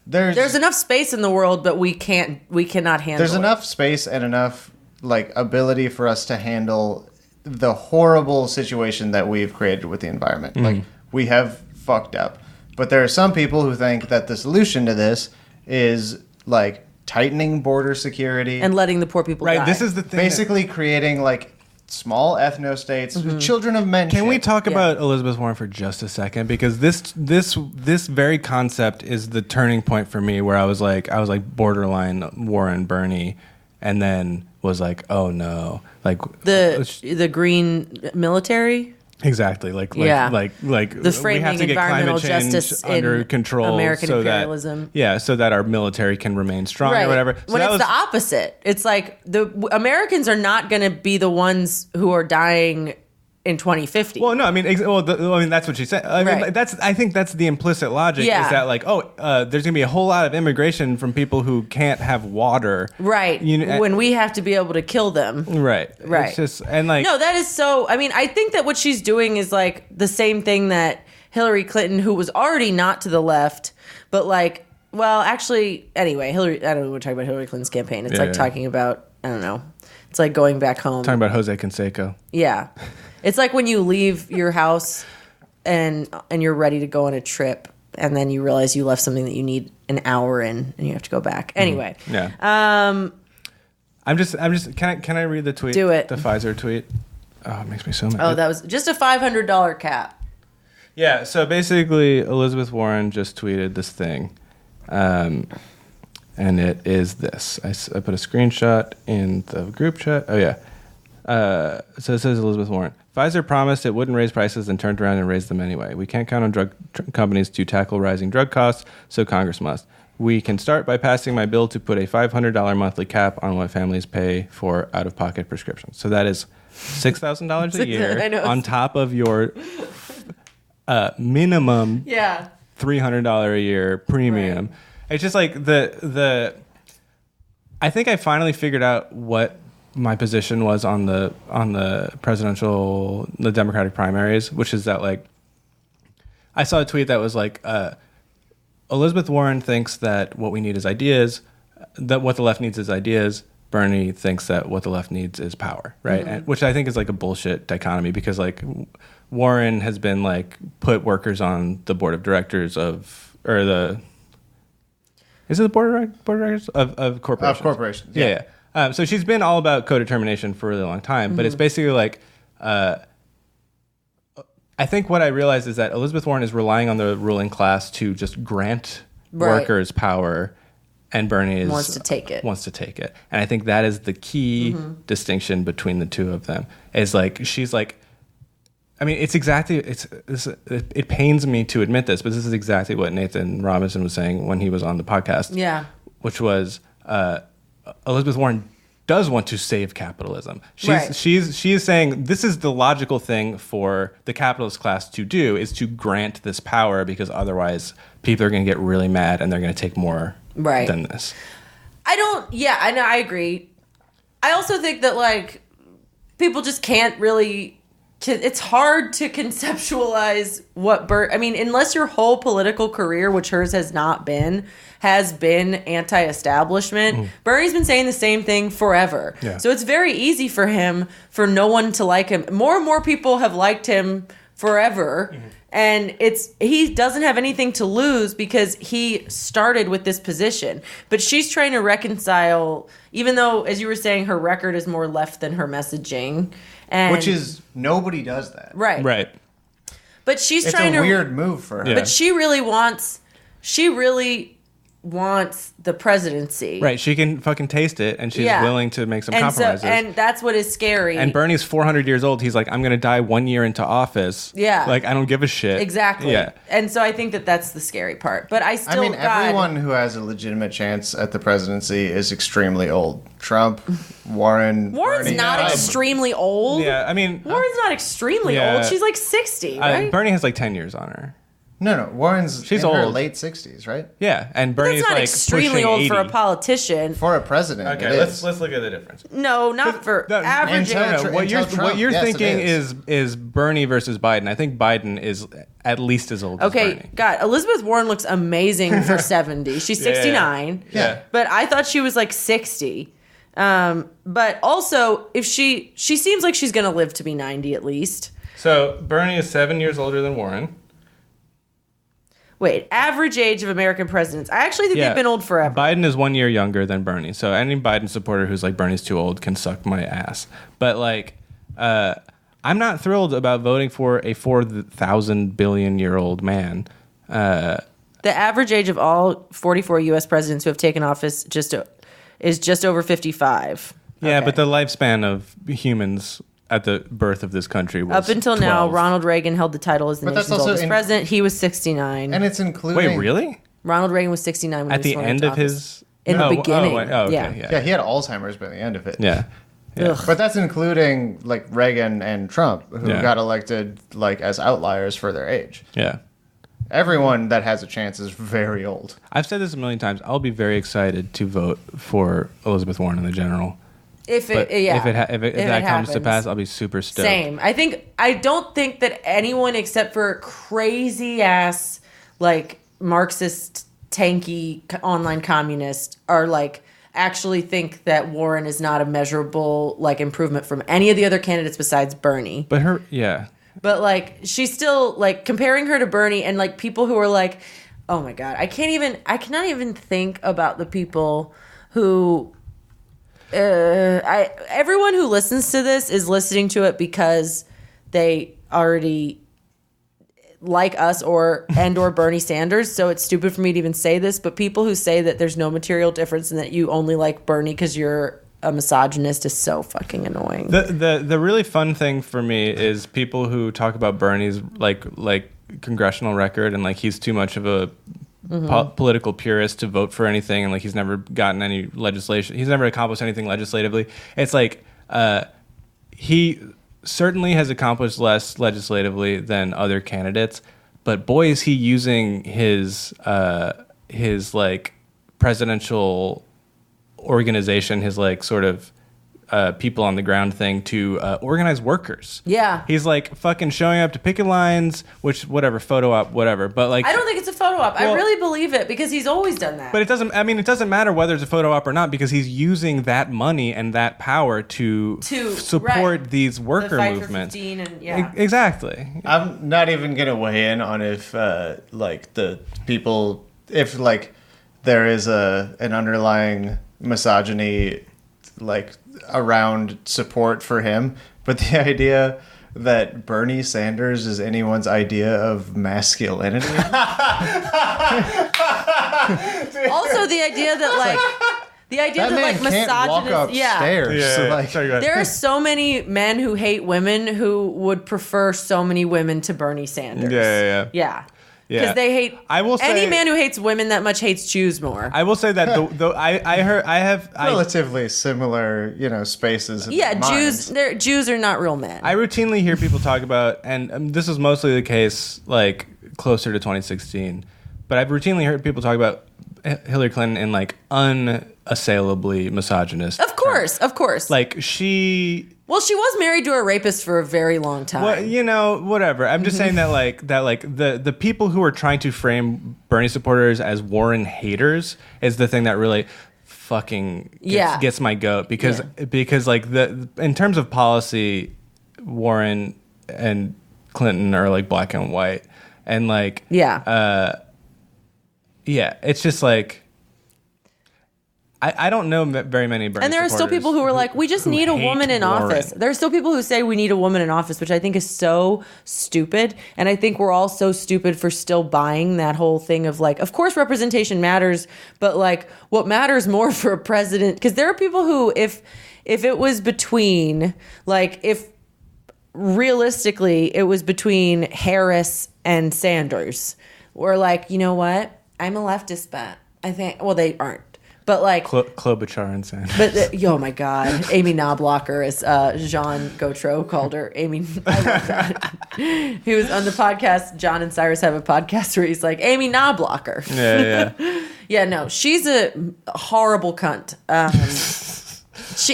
there's enough space in the world, but we cannot handle there's it. enough space and enough like ability for us to handle the horrible situation that we've created with the environment. Like we have fucked up. But there are some people who think that the solution to this is like tightening border security And letting the poor people right. die. This is the thing. basically creating like small ethno-states, children of men. Can we shit. talk Yeah. about Elizabeth Warren for just a second? Because this very concept is the turning point for me, where I was like borderline Warren Bernie, and then was like, oh no, like the green military. exactly like The we framing have to get environmental climate change justice under in control, American so imperialism. so that our military can remain strong or whatever. So when that it's was- the opposite, it's like the Americans are not going to be the ones who are dying in 2050. Well, no, I mean, that's what she said. I mean, Right. I think that's the implicit logic. Yeah. Is that like, there's gonna be a whole lot of immigration from people who can't have water, right. When we have to be able to kill them. right, Right. It's just and like, No, that is so. I mean, I think that what she's doing is like the same thing that Hillary Clinton, who was already not to the left, but like, well, actually, anyway, Hillary. I don't know. We're talking about Hillary Clinton's campaign. It's like talking about. I don't know. It's like going back home. talking about Jose Canseco. Yeah, it's like when you leave your house and you're ready to go on a trip, and then you realize you left something that you need an hour in, and you have to go back. Anyway, Yeah. I'm just. Can I read the tweet? Do it. The Pfizer tweet. Oh, it makes me so mad. oh, that was just a $500 cap. Yeah, so basically, Elizabeth Warren just tweeted this thing, and it is this. I put a screenshot in the group chat. Oh, yeah. So it says Elizabeth Warren. Pfizer promised it wouldn't raise prices and turned around and raised them anyway. We can't count on drug companies to tackle rising drug costs, so Congress must. We can start by passing my bill to put a $500 monthly cap on what families pay for out-of-pocket prescriptions. So that is $6,000 a year I know. on top of your minimum Yeah. $300 a year premium. Right. It's just like the I think I finally figured out what my position was on the Democratic primaries, which is that like I saw a tweet that was like Elizabeth Warren thinks that what we need is ideas, that what the left needs is ideas. Bernie thinks that what the left needs is power, right? Mm-hmm. And, which I think is like a bullshit dichotomy because like Warren has been like put workers on the board of directors is it the board of directors of corporations? Of corporations. Yeah. So she's been all about co-determination for a really long time, but it's basically like I think what I realized is that Elizabeth Warren is relying on the ruling class to just grant workers power, and Bernie Wants to take it. And I think that is the key distinction between the two of them. Is like she's like, I mean, it pains me to admit this, but this is exactly what Nathan Robinson was saying when he was on the podcast. Yeah. Which was Elizabeth Warren does want to save capitalism. Right. She is saying this is the logical thing for the capitalist class to do, is to grant this power, because otherwise people are going to get really mad and they're going to take more than this. I know, I agree. I also think that like people just can't really, it's hard to conceptualize what unless your whole political career, which hers has not been, has been anti-establishment. Bernie's been saying the same thing forever. Yeah. So it's very easy for him, for no one to like him. More and more people have liked him forever. And he doesn't have anything to lose because he started with this position. But she's trying to reconcile, even though, as you were saying, her record is more left than her messaging. And, Which is, nobody does that. right. Right. But she's It's trying a to weird move for her. Yeah. But she really wants the presidency. Right. She can fucking taste it, and she's willing to make some compromises. And that's what is scary. And Bernie's 400 years old. He's like, I'm going to die 1 year into office. Yeah. Like, I don't give a shit. Exactly. Yeah. And so I think that's the scary part. But everyone who has a legitimate chance at the presidency is extremely old. Trump, Warren. Warren's Bernie. not extremely old. Yeah, I mean... Warren's not extremely old. She's like 60, right? Bernie has like 10 years on her. No. Warren's She's in her old. late 60s, right? Yeah, and Bernie's That's not like extremely pushing old 80. for a politician. For a president. Okay, it let's is. look at the difference. No, not for average until- age. What you're Trump, what you're yes, it thinking is. is Bernie versus Biden. I think Biden is at least as old as Okay, Bernie. God, Elizabeth Warren looks amazing for 70. She's 69. Yeah. But I thought she was like 60. But also, if she seems like she's going to live to be 90 at least. So Bernie is 7 years older than Warren. Wait, average age of American presidents. I actually think they've been old forever. Biden is 1 year younger than Bernie. So any Biden supporter who's like, Bernie's too old can suck my ass. But like, I'm not thrilled about voting for a 4,000 billion year old man. The average age of all 44 U.S. presidents who have taken office is just over 55. Yeah, Okay. but the lifespan of humans at the birth of this country was Up until now, 12. Ronald Reagan held the title as the But that's nation's also oldest president. He was 69. And it's including... Wait, really? Ronald Reagan was 69 when At he was the sworn end into of office. his... In the beginning. Okay, Yeah. Yeah, he had Alzheimer's by the end of it. Yeah. Ugh. But that's including like Reagan and Trump, who Yeah. got elected like as outliers for their age. Yeah. Everyone that has a chance is very old. I've said this a million times. I'll be very excited to vote for Elizabeth Warren in the general. If But it, yeah. if that comes to happens. pass, I'll be super stoked. Same. I don't think that anyone except for crazy ass like Marxist tanky online communists are like actually think that Warren is not a measurable like improvement from any of the other candidates besides Bernie. But But like she's still like comparing her to Bernie and like people who are like, oh my God, I cannot even think about the people who everyone who listens to this is listening to it because they already like us or Bernie Sanders. So it's stupid for me to even say this, but people who say that there's no material difference and that you only like Bernie because you're a misogynist is so fucking annoying. the really fun thing for me is people who talk about Bernie's like congressional record and like he's too much of a political purist to vote for anything and like he's never gotten any legislation. He's never accomplished anything legislatively. It's like he certainly has accomplished less legislatively than other candidates, but boy is he using his like presidential organization, his like sort of people on the ground thing to organize workers. Yeah. He's like fucking showing up to picket lines, which whatever, photo op, whatever. But like I don't think it's a photo op. I Well- really believe it because he's always done that. But it doesn't matter whether it's a photo op or not because he's using that money and that power to support right. these the worker fight movements. for 15 and yeah. Exactly. I'm not even gonna weigh in on if like the people if like there is an underlying misogyny like around support for him, but the idea that Bernie Sanders is anyone's idea of masculinity. Also, the idea That man like can't walk misogynist, upstairs. So, like, Sorry, go ahead. there are so many men who hate women who would prefer so many women to Bernie Sanders. Yeah. Yeah. Yeah. Because they hate. I will say- any man who hates women that much hates Jews more. I will say that relatively similar, spaces. In yeah, minds. Jews are not real men. I routinely hear people talk about, and this is mostly the case like closer to 2016, but I've routinely heard people talk about Hillary Clinton in like unassailably misogynist. Of course. Like she. Well, she was married to a rapist for a very long time. Well, whatever. I'm just saying that the people who are trying to frame Bernie supporters as Warren haters is the thing that really fucking gets my goat because like in terms of policy, Warren and Clinton are like black and white. and like Yeah. It's just like I don't know very many Bernie And there are still supporters people who are like, we just need a hate woman in Warren. office. There are still people who say we need a woman in office, which I think is so stupid. And I think we're all so stupid for still buying that whole thing of like, of course representation matters, but like what matters more for a president, because there are people who, if it was between, like, if realistically it was between Harris and Sanders, we're like, you know what? I'm a leftist, but I think, well, they aren't. But like Klobuchar and Sanders. But oh my God, Amy Knoblocher, as Jean Gautreau called her. Amy, I love that. He was on the podcast. John and Cyrus have a podcast where he's like, Amy Knoblocher. Yeah. Yeah, no, she's a horrible cunt.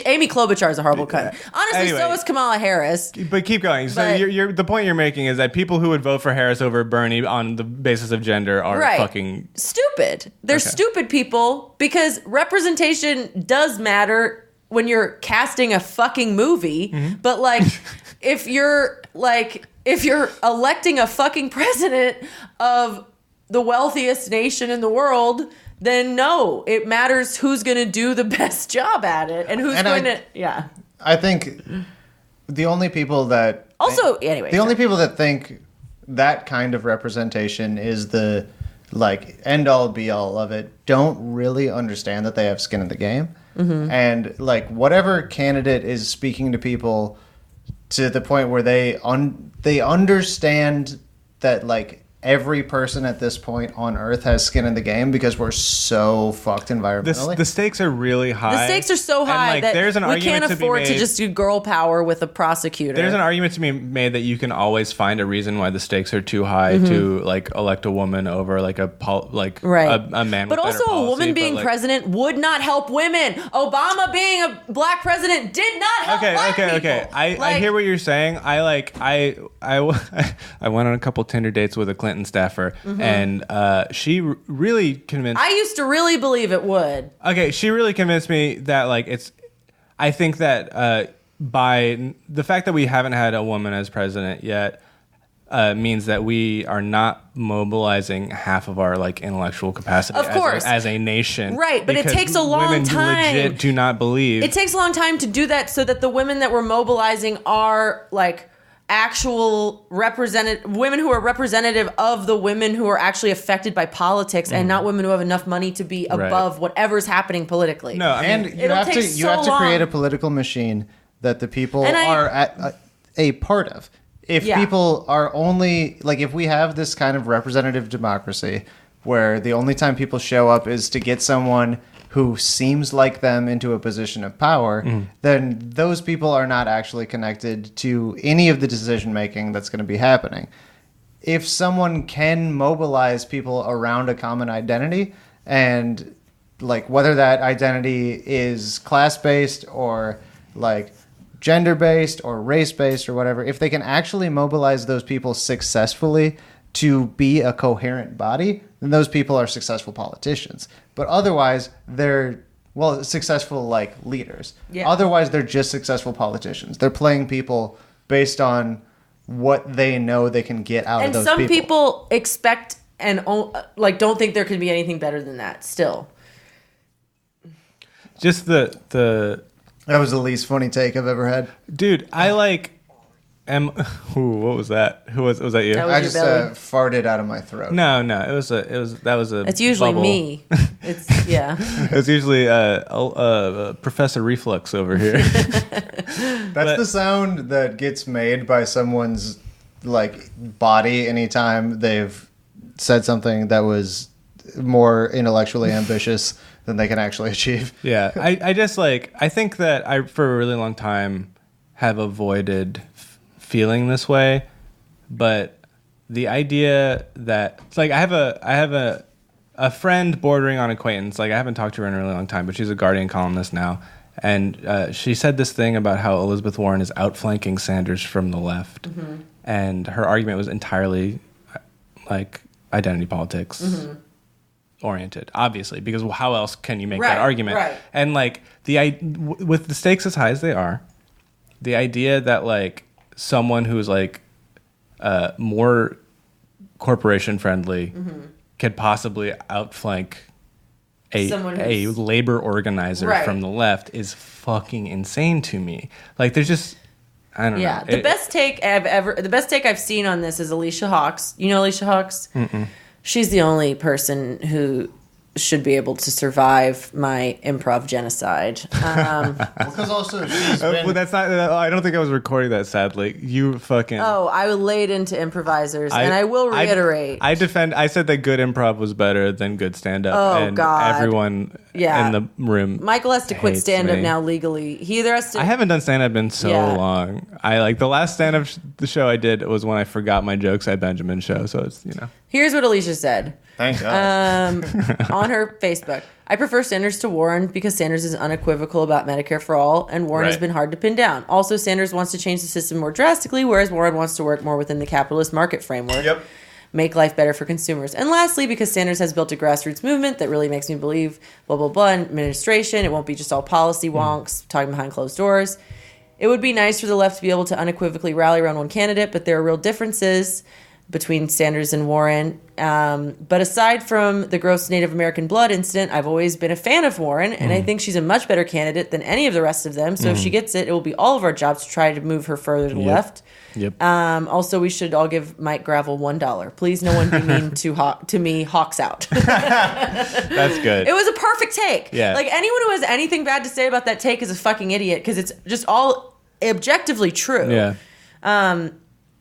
Amy Klobuchar is a horrible cunt. Honestly, Anyway. so is Kamala Harris. But keep going. So But- you're the point you're making is that people who would vote for Harris over Bernie on the basis of gender are Right. fucking Stupid. They're Okay. stupid people because representation does matter when you're casting a fucking movie. Mm-hmm. But like, if you're electing a fucking president of the wealthiest nation in the world, then no, it matters who's going to do the best job at it and who's going to, yeah. I think the only people that Also, anyway. the only people that think that kind of representation is the like end all be all of it don't really understand that they have skin in the game. Mm-hmm. And like whatever candidate is speaking to people to the point where they understand that like every person at this point on Earth has skin in the game because we're so fucked environmentally. the stakes are really high. The stakes are so And, high like, that there's an we argument can't to be afford to made- just do girl power with a prosecutor. There's an argument to be made that you can always find a reason why the stakes are too high to like elect a woman over like a Right. a man. But with also better a policy, woman but, being like- president would not help women. Obama being a black president did not help black people. Okay. I Like, hear what you're saying. I went on a couple Tinder dates with a Clinton staffer, and she really convinced. I used to really believe it would. Okay, she really convinced me that like it's. I think that by the fact that we haven't had a woman as president yet means that we are not mobilizing half of our like intellectual capacity Of course. as a nation. Right, but it because takes a long women time. Legit do not believe. It takes a long time to do that so that the women that we're mobilizing are like actual women who are representative of the women who are actually affected by politics and not women who have enough money to be Right. above whatever's happening politically. no, I mean, and you it'll have take to so create long. a political machine that the people And I- are at a part of. If Yeah. people are only like if we have this kind of representative democracy where the only time people show up is to get someone who seems like them into a position of power, then those people are not actually connected to any of the decision making that's going to be happening. If someone can mobilize people around a common identity and like whether that identity is class-based or like gender-based or race-based or whatever, if they can actually mobilize those people successfully to be a coherent body, then those people are successful politicians. But otherwise, they're successful like leaders. Yeah. Otherwise, they're just successful politicians. They're playing people based on what they know they can get out of And those some people. people expect and like don't think there could be anything better than that still. just the That was the least funny take I've ever had. dude. I like. Ooh, what was that? Was that you? That was I your just belly. farted out of my throat. No, that was a. It's usually bubble. me. It's yeah. It's usually Professor Reflux over here. That's the sound that gets made by someone's like body anytime they've said something that was more intellectually ambitious than they can actually achieve. Yeah, I just like I think that I for a really long time have avoided feeling this way, but the idea that it's like I have a friend bordering on acquaintance. Like I haven't talked to her in a really long time, but she's a Guardian columnist now, and she said this thing about how Elizabeth Warren is outflanking Sanders from the left, and her argument was entirely like identity politics. Oriented, obviously, because how else can you make Right, that argument? right. And like with the stakes as high as they are, the idea that like someone who's like more corporation friendly could possibly outflank a labor organizer from the left is fucking insane to me. Like, there's just, I don't know. Yeah, the best take I've seen on this is Alicia Hawks. You know Alicia Hawks? Mm-mm. She's the only person who should be able to survive my improv genocide. Because also she's been... Well, that's not. I don't think I was recording that. Sadly, you fucking. Oh, I laid into improvisers, and I will reiterate. I said that good improv was better than good stand-up. Oh, and God. everyone in the room. Michael has to quit stand-up me. now legally. He either has to. I haven't done stand-up in so long. I like the last stand-up the show I did was when I forgot my jokes at Benjamin's show. So it's Here's what Alicia said. Thank God. On her Facebook. I prefer Sanders to Warren because Sanders is unequivocal about Medicare for all, and Warren has been hard to pin down. Also, Sanders wants to change the system more drastically, whereas Warren wants to work more within the capitalist market framework. Yep. Make life better for consumers. And lastly, because Sanders has built a grassroots movement that really makes me believe, blah, blah, blah, in administration. It won't be just all policy wonks talking behind closed doors. It would be nice for the left to be able to unequivocally rally around one candidate, but there are real differences between Sanders and Warren. But aside from the gross Native American blood incident, I've always been a fan of Warren, and I think she's a much better candidate than any of the rest of them. So if she gets it, it will be all of our jobs to try to move her further to the left. Yep. Also, we should all give Mike Gravel $1. Please, no one be mean to me. Hawks out. That's good. It was a perfect take. Yeah. Like, anyone who has anything bad to say about that take is a fucking idiot because it's just all objectively true. Yeah.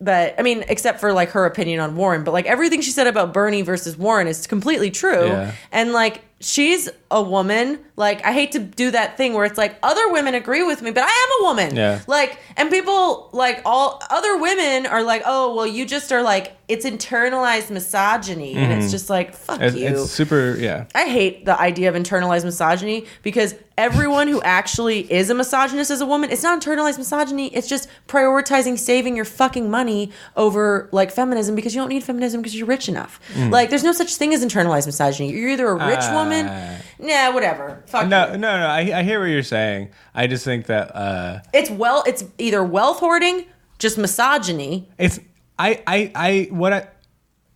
But, I mean, except for, like, her opinion on Warren. But, like, everything she said about Bernie versus Warren is completely true. Yeah. And, like, she's a woman. Like, I hate to do that thing where it's like, other women agree with me, but I am a woman. Yeah. Like, and people, like, all other women are like, oh, well, you just are, like, it's internalized misogyny. And it's just like, fuck you. It's super, yeah. I hate the idea of internalized misogyny because everyone who actually is a misogynist as a woman, it's not internalized misogyny. It's just prioritizing saving your fucking money over, like, feminism because you don't need feminism because you're rich enough. Like, there's no such thing as internalized misogyny. You're either a rich woman. Nah, whatever. Fuck No. you. I hear what you're saying. I just think that It's either wealth hoarding, just misogyny.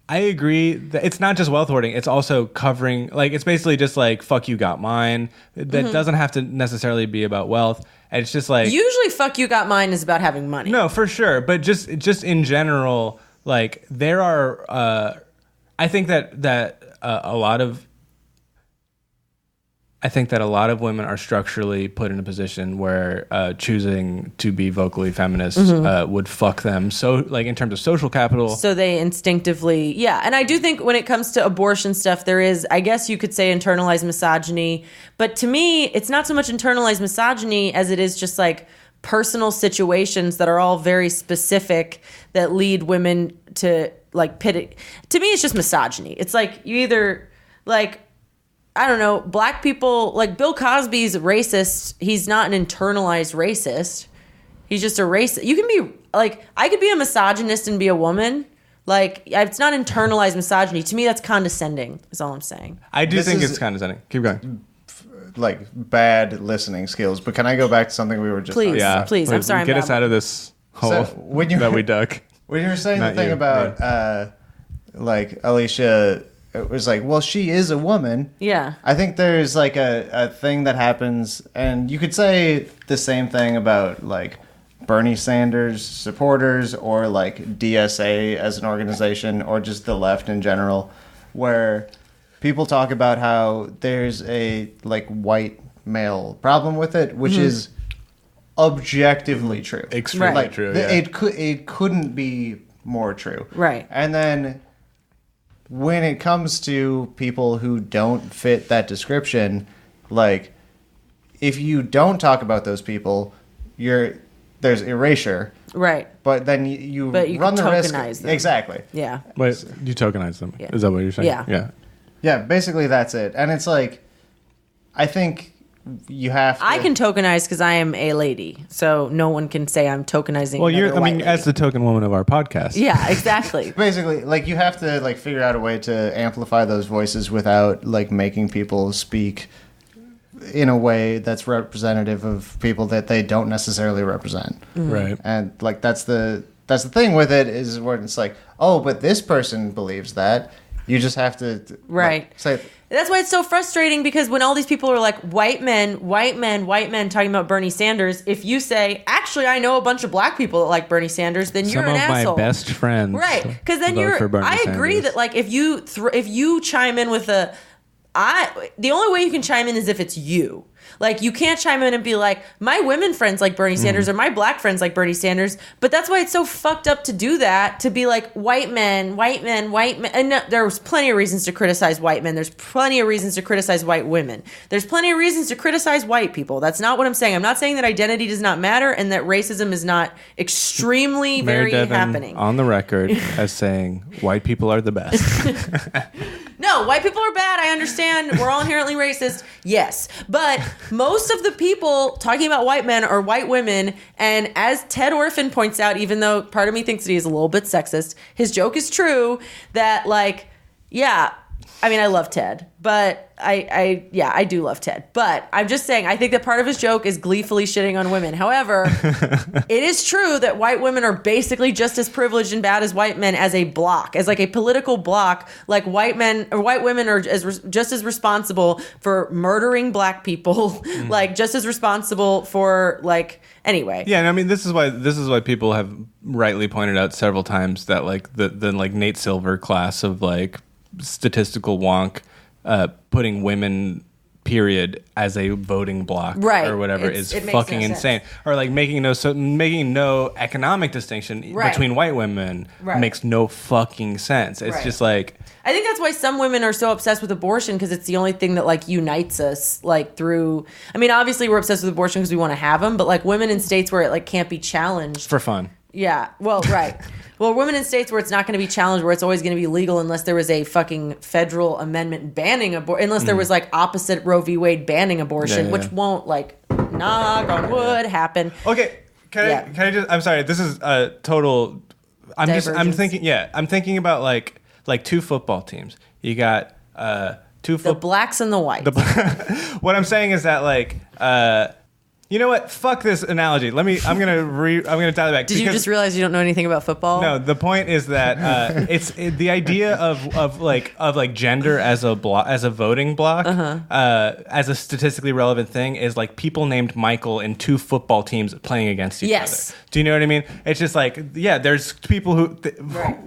I agree that it's not just wealth hoarding. It's also covering, like, it's basically just like, fuck you got mine. That doesn't have to necessarily be about wealth. And it's just like, Usually fuck you got mine is about having money. no, for sure. But just in general, like, there are, I think that a lot of women are structurally put in a position where choosing to be vocally feminist would fuck them. So, like, in terms of social capital. So they instinctively, yeah. And I do think when it comes to abortion stuff, there is, I guess you could say, internalized misogyny. But to me, it's not so much internalized misogyny as it is just, like, personal situations that are all very specific that lead women to, like, pit it. To me, it's just misogyny. It's like you either, like, I don't know, black people, like Bill Cosby's racist. He's not an internalized racist. He's just a racist. You can be, like, I could be a misogynist and be a woman. Like, it's not internalized misogyny. To me, that's condescending, is all I'm saying. I do think is- it's condescending. Keep going. Like, bad listening skills. But can I go back to something we were just Please. talking Please, I'm sorry, I'm Get us babbling. out of this hole So, when you- that we dug. When you were saying Not the thing you, about, like, Alicia, it was like, well, she is a woman. Yeah. I think there's, like, a thing that happens, and you could say the same thing about, like, Bernie Sanders supporters or, like, DSA as an organization or just the left in general, where people talk about how there's a, like, white male problem with it, which is objectively true. Extremely Right. true. Yeah. It couldn't be more true. Right. And then when it comes to people who don't fit that description, like, if you don't talk about those people, there's erasure. Right. But then you But you run can the risk. tokenize them. Exactly. Yeah. Wait, you tokenize them. Yeah. Is that what you're saying? Yeah. Yeah. Yeah, basically that's it. And it's like, I think you have to... I can tokenize because I am a lady. So no one can say I'm tokenizing. Well, another white lady. as the token woman of our podcast. Yeah, exactly. Basically, like, you have to, like, figure out a way to amplify those voices without, like, making people speak in a way that's representative of people that they don't necessarily represent. Right. And, like, that's the that's the thing with it is when it's like, oh, but this person believes that. You just have to say. That's why it's so frustrating, because when all these people are like white men talking about Bernie Sanders, if you say, actually, I know a bunch of black people that like Bernie Sanders, then you're an asshole. Some of my best friends, right? Because then I agree that like if you chime in with the only way you can chime in is if it's you. Like, you can't chime in and be like, my women friends like Bernie Sanders or my black friends like Bernie Sanders. But that's why it's so fucked up to do that, to be like, white men. And no, there's plenty of reasons to criticize white men. There's plenty of reasons to criticize white women. There's plenty of reasons to criticize white people. That's not what I'm saying. I'm not saying that identity does not matter and that racism is not extremely very happening. On the record as saying white people are the best. No, white people are bad. I understand. We're all inherently racist. Yes. But most of the people talking about white men are white women. And as Ted Orphan points out, even though part of me thinks that he's a little bit sexist, his joke is true that, like, yeah, I mean, I love Ted, but I do love Ted. But I'm just saying, I think that part of his joke is gleefully shitting on women. However, it is true that white women are basically just as privileged and bad as white men as a block, as like a political block. Like, white men or white women are just as responsible for murdering black people, like just as responsible for like. Anyway. Yeah, and I mean this is why people have rightly pointed out several times that like the like Nate Silver class of like statistical wonk putting women period as a voting block or whatever is fucking insane. Or like making no economic distinction between white women makes no fucking sense. It's just like, I think that's why some women are so obsessed with abortion, because it's the only thing that like unites us, like through, I mean, obviously we're obsessed with abortion because we want to have them, but like women in states where it like can't be challenged for fun. Yeah, well, right. Well, women in states where it's not going to be challenged, where it's always going to be legal unless there was a fucking federal amendment banning abortion, unless there was like opposite Roe v. Wade banning abortion, which won't, like, knock on wood, happen. Okay, can I just, I'm sorry, this is a total, I'm thinking about like two football teams. You got the blacks and the whites. What I'm saying is that like, you know what? Fuck this analogy. I'm gonna dial it back. Did you just realize you don't know anything about football? No. The point is that the idea of gender as a voting block, as a statistically relevant thing, is like people named Michael in two football teams playing against each other. Do you know what I mean? It's just like, yeah, there's people who.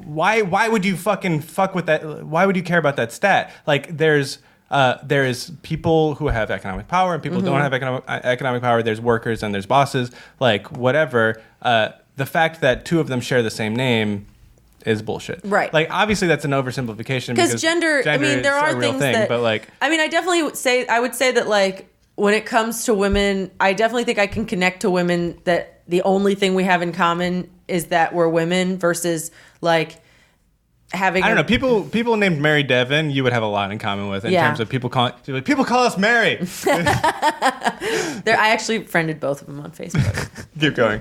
Why would you fucking fuck with that? Why would you care about that stat? Like there's people who have economic power and people who don't have economic power. There's workers and there's bosses, like whatever. The fact that two of them share the same name is bullshit. Right. Like, obviously that's an oversimplification because gender I mean, there are things that, but like, I mean, I would say that like when it comes to women, I definitely think I can connect to women that the only thing we have in common is that we're women versus like having. I don't know. People named Mary Devon, you would have a lot in common with in terms of people call us Mary. I actually friended both of them on Facebook. Keep going.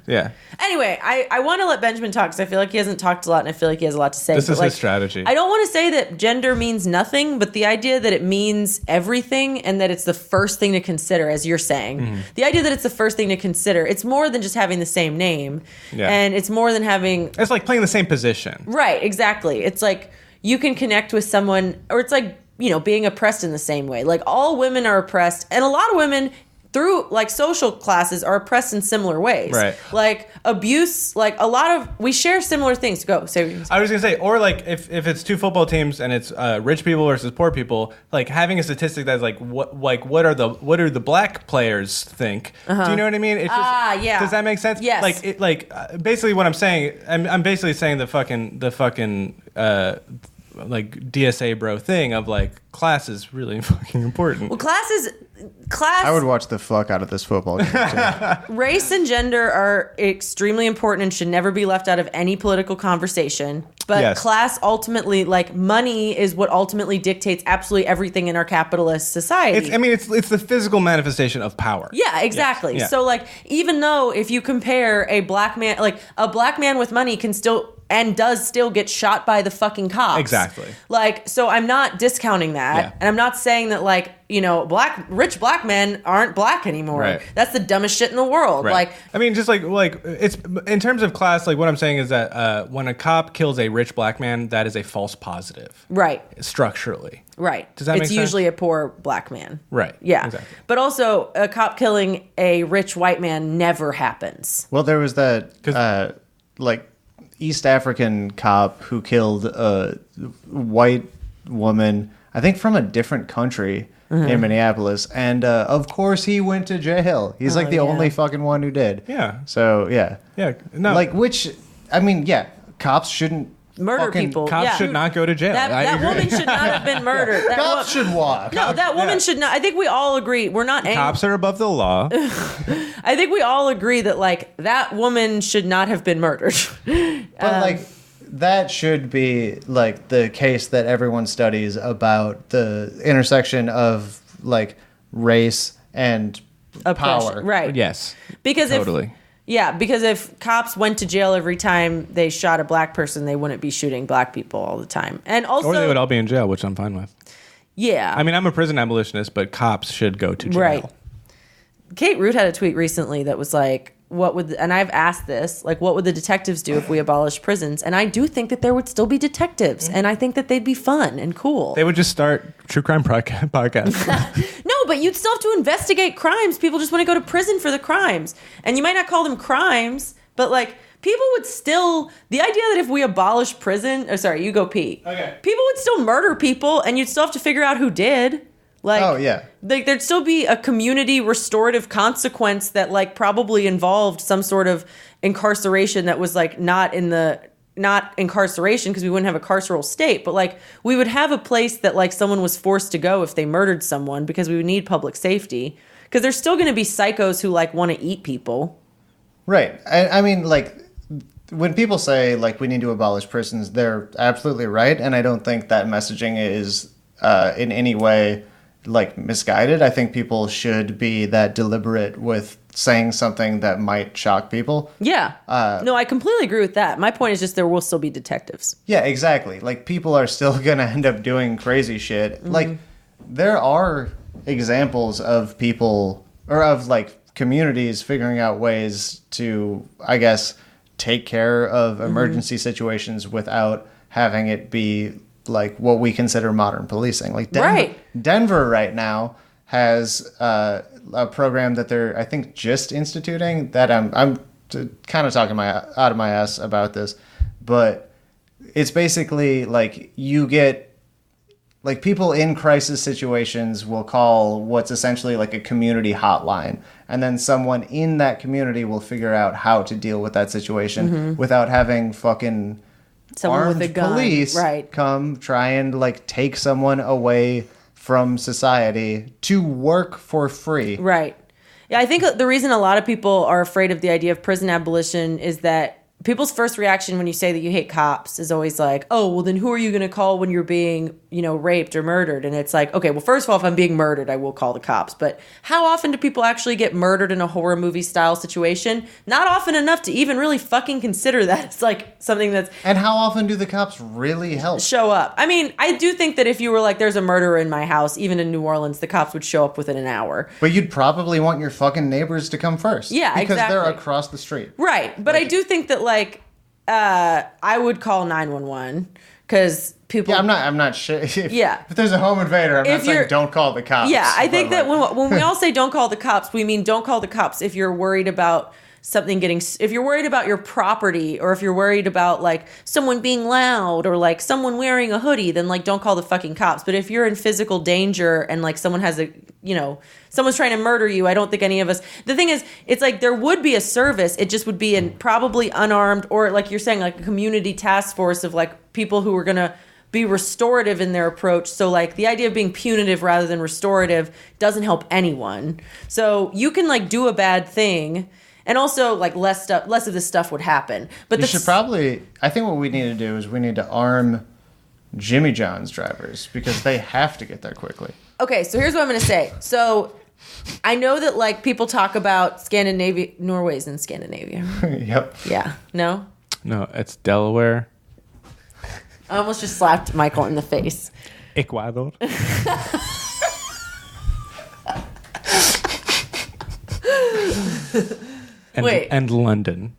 Yeah. Anyway, I want to let Benjamin talk because I feel like he hasn't talked a lot and I feel like he has a lot to say. This is his strategy. I don't want to say that gender means nothing, but the idea that it means everything and that it's the first thing to consider, as you're saying, the idea that it's the first thing to consider, it's more than just having the same name. Yeah. And it's more than having. It's like playing the same position. Right, exactly. It's like you can connect with someone, or it's like, you know, being oppressed in the same way. Like all women are oppressed, and a lot of women through like social classes are oppressed in similar ways. Right. Like abuse, like a lot of, we share similar things. Go, say. I was gonna say, or like if it's two football teams and it's rich people versus poor people, like having a statistic that's like what do the black players think? Do you know what I mean? It's just, yeah. Does that make sense? Yes. Like basically what I'm saying, I'm basically saying the fucking like DSA bro thing of like class is really fucking important. Well, class. I would watch the fuck out of this football game too. Race and gender are extremely important and should never be left out of any political conversation. But class ultimately, like money, is what ultimately dictates absolutely everything in our capitalist society. It's the physical manifestation of power. Yeah, exactly. Yes. Yeah. So like, even though if you compare a black man with money can still and does still get shot by the fucking cops. Exactly. Like, so I'm not discounting that. Yeah. And I'm not saying that, like, you know, rich black men aren't black anymore. Right. That's the dumbest shit in the world. Right. Like, I mean, just like it's in terms of class, like what I'm saying is that when a cop kills a rich black man, that is a false positive. right. Structurally. Right. Does that make It's sense? usually a poor black man. Right. Yeah. Exactly. But also, a cop killing a rich white man never happens. Well, there was that like East African cop who killed a white woman, I think from a different country in Minneapolis, and of course he went to jail. He's like the only fucking one who did. Yeah. So yeah. Yeah. No. Like I mean, yeah, cops shouldn't Murder fucking- people. Cops yeah. should not go to jail. That I agree. woman should not have been murdered. That Cops should walk. No, that woman should not. I think we all agree. We're not angry. Cops are above the law. I think we all agree that, like, that woman should not have been murdered. But like that should be like the case that everyone studies about the intersection of like race and power. Right. Yes. Because totally. because if cops went to jail every time they shot a black person, they wouldn't be shooting black people all the time. And also, Or they would all be in jail, which I'm fine with. yeah. I mean, I'm a prison abolitionist, but cops should go to jail. Right. Kate Root had a tweet recently that was like, and I've asked this, like, what would the detectives do if we abolished prisons? And I do think that there would still be detectives, and I think that they'd be fun and cool. They would just start true crime podcast. No, but you'd still have to investigate crimes. People just want to go to prison for the crimes. And you might not call them crimes, but, like, people would still... The idea that if we abolish prison... Oh, sorry, you go pee. Okay. People would still murder people, and you'd still have to figure out who did. Like, Oh, yeah. Like, there'd still be a community restorative consequence that, like, probably involved some sort of incarceration that was, like, not incarceration because we wouldn't have a carceral state, but, like, we would have a place that, like, someone was forced to go if they murdered someone because we would need public safety. Because there's still going to be psychos who, like, want to eat people. Right. I mean, like, when people say, like, we need to abolish prisons, they're absolutely right. And I don't think that messaging is in any way, like, misguided. I think people should be that deliberate with saying something that might shock people. Yeah. No, I completely agree with that. My point is just there will still be detectives. Yeah, exactly. Like, people are still going to end up doing crazy shit. Mm-hmm. Like, there are examples of people, or of, like, communities figuring out ways to, I guess, take care of emergency situations without having it be, like, what we consider modern policing. Like, Denver right now has a program that they're, I think, just instituting that I'm kind of talking out of my ass about this, but it's basically like you get, like, people in crisis situations will call what's essentially like a community hotline, and then someone in that community will figure out how to deal with that situation without having fucking Someone armed with a gun. police Right. come try and, like, take someone away from society to work for free. Right. Yeah, I think the reason a lot of people are afraid of the idea of prison abolition is that people's first reaction when you say that you hate cops is always like, oh, well, then who are you going to call when you're being, you know, raped or murdered? And it's like, okay, well, first of all, if I'm being murdered, I will call the cops. But how often do people actually get murdered in a horror movie style situation? Not often enough to even really fucking consider that it's like something that's... And how often do the cops really help? show up. I mean, I do think that if you were like, there's a murderer in my house, even in New Orleans, the cops would show up within an hour. But you'd probably want your fucking neighbors to come first. Yeah, because exactly. they're across the street. Right. But I do think that, like, I would call 911 because people... Yeah, I'm not sure. If there's a home invader, I'm not If you're- saying don't call the cops. Yeah, I think but, that like- when we all say don't call the cops, we mean don't call the cops if you're worried about something getting... If you're worried about your property, or if you're worried about, like, someone being loud, or, like, someone wearing a hoodie, then, like, don't call the fucking cops. But if you're in physical danger and, like, someone has a... You know, someone's trying to murder you, I don't think any of us... The thing is, it's like there would be a service. It just would be in probably unarmed, or, like you're saying, like a community task force of, like, people who are going to be restorative in their approach. So, like, the idea of being punitive rather than restorative doesn't help anyone. So you can, like, do a bad thing, and also, like, less of this stuff would happen. But You should probably... I think what we need to do is we need to arm Jimmy John's drivers, because they have to get there quickly. Okay, so here's what I'm going to say. So I know that, like, people talk about Scandinavia. Norway's in Scandinavia. Yep. Yeah. No? No, it's Delaware. I almost just slapped Michael in the face. Ecuador. And London.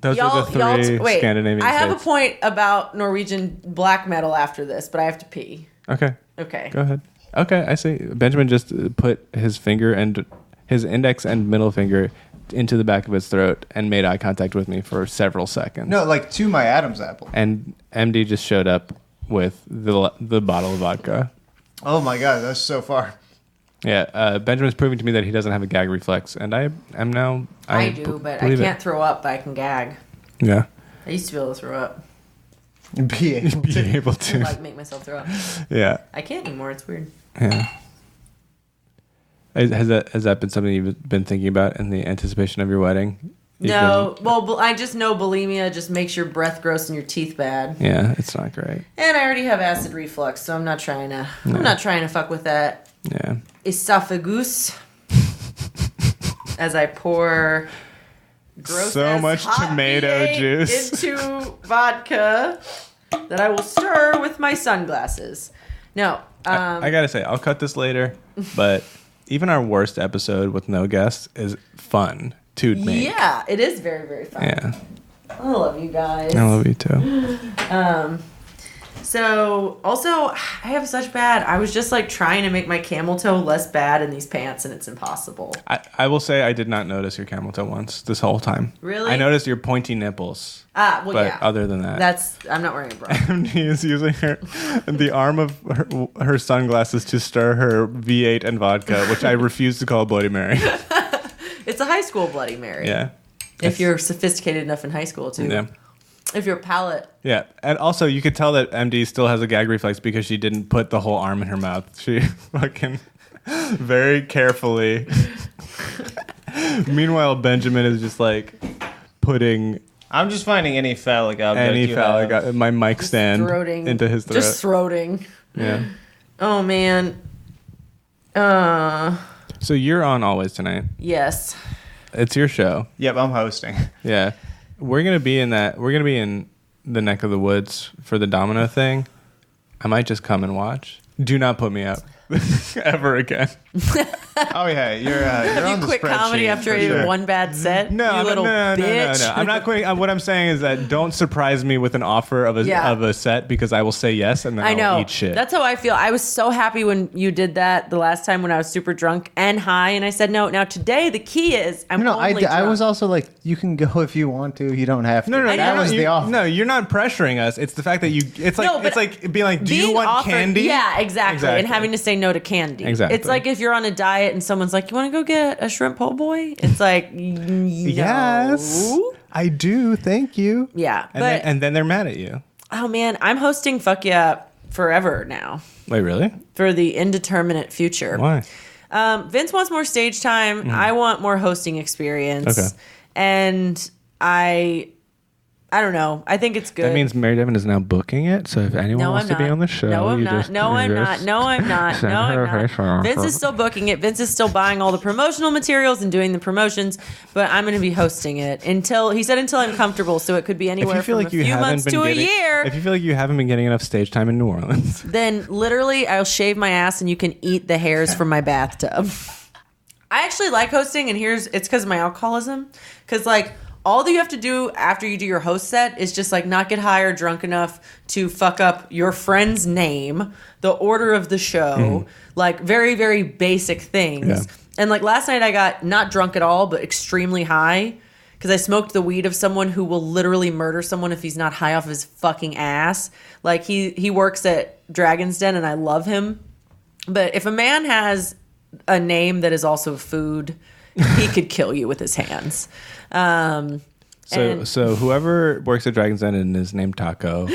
Those are the three Scandinavian I have states. a point about Norwegian black metal after this, but I have to pee. Okay. Okay. Go ahead. Okay, I see. Benjamin just put his finger and his index and middle finger into the back of his throat and made eye contact with me for several seconds. No, like to my Adam's apple. And MD just showed up with the bottle of vodka. Oh my god, that's so far. Yeah, Benjamin's proving to me that he doesn't have a gag reflex, and I am now. I do, but I can't throw up, but I can gag. Yeah. I used to be able to throw up. Be able to. Like make myself throw up. Yeah. I can't anymore. It's weird. Yeah. Has that been something you've been thinking about in the anticipation of your wedding? No. Well, I just know bulimia just makes your breath gross and your teeth bad. Yeah, it's not great. And I already have acid reflux, so I'm not trying to fuck with that. Yeah. Esophagus. As I pour gross so much hot tomato V8 juice into vodka that I will stir with my sunglasses. No. I gotta say, I'll cut this later, but even our worst episode with no guests is fun to make. Yeah, it is very, very fun. Yeah. I love you guys. I love you too. So, also, I have such bad... I was just, like, trying to make my camel toe less bad in these pants, and it's impossible. I will say I did not notice your camel toe once this whole time. Really? I noticed your pointy nipples. Well, but yeah. other than that... I'm not wearing a bra. MD is using the arm of her sunglasses to stir her V8 and vodka, which I refuse to call Bloody Mary. It's a high school Bloody Mary. Yeah. If you're sophisticated enough in high school, too. Yeah. If your palate... Yeah, and also you could tell that MD still has a gag reflex because she didn't put the whole arm in her mouth. She fucking very carefully. Meanwhile, Benjamin is just like putting I'm just finding any phallic object. My mic stand throating, into his throat. Just throating. Yeah. Oh man. So you're on Always Tonight. Yes. It's your show. Yep, I'm hosting. Yeah. We're gonna be in the neck of the woods for the domino thing. I might just come and watch. Do not put me up ever again. Oh yeah, you're Have on you the quit comedy spreadsheet after for even sure. one bad set? No, you little bitch. No. I'm not quitting. What I'm saying is that don't surprise me with an offer of a set because I will say yes and then I'll eat shit. That's how I feel. I was so happy when you did that the last time when I was super drunk and high, and I said no. Now today the key is I'm only drunk. I was also like, you can go if you want to. You don't have to. No, that was the offer. No, you're not pressuring us. It's the fact that you. It's like being like, do you want offered, candy? Yeah, exactly. And having to say no to candy. Exactly. It's like if you're on a diet and someone's like, you want to go get a shrimp po' boy? It's like, no. Yes, I do. Thank you. Yeah, and then they're mad at you. Oh man, I'm hosting Fuck Yeah forever now. Wait, really? For the indeterminate future. Why? Vince wants more stage time. I want more hosting experience. Okay. And I don't know. I think it's good. That means Mary Devon is now booking it. So if anyone wants to be on the show, No, I'm you not. just- No, I'm not. No, I'm not. No, I'm not. Vince is still booking it. Vince is still buying all the promotional materials and doing the promotions. But I'm going to be hosting it until I'm comfortable. So it could be anywhere from a few months to a year. If you feel like you haven't been getting enough stage time in New Orleans, Then literally I'll shave my ass and you can eat the hairs from my bathtub. I actually like hosting, and it's because of my alcoholism. Because like all that you have to do after you do your host set is just like not get high or drunk enough to fuck up your friend's name, the order of the show, like very, very basic things. Yeah. And like last night I got not drunk at all, but extremely high because I smoked the weed of someone who will literally murder someone if he's not high off his fucking ass. Like he works at Dragon's Den and I love him. But if a man has a name that is also food, he could kill you with his hands. So whoever works at Dragon's Den and is named Taco.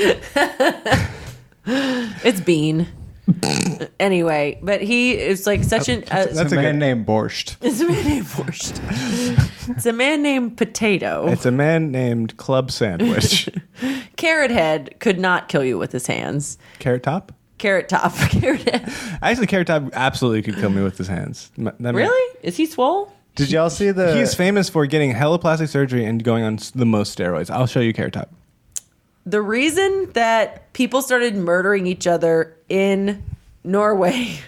It's Bean. Anyway, but he is like such an... That's a man named Borscht. It's a man named Borscht. It's a man named Potato. It's a man named Club Sandwich. Carrot Head could not kill you with his hands. Carrot Top? Carrot Top. Carrot Head. Actually, Carrot Top absolutely could kill me with his hands. Really? Is he swole? Did y'all see the? He's famous for getting hella plastic surgery and going on the most steroids. I'll show you Carrot Top. The reason that people started murdering each other in Norway,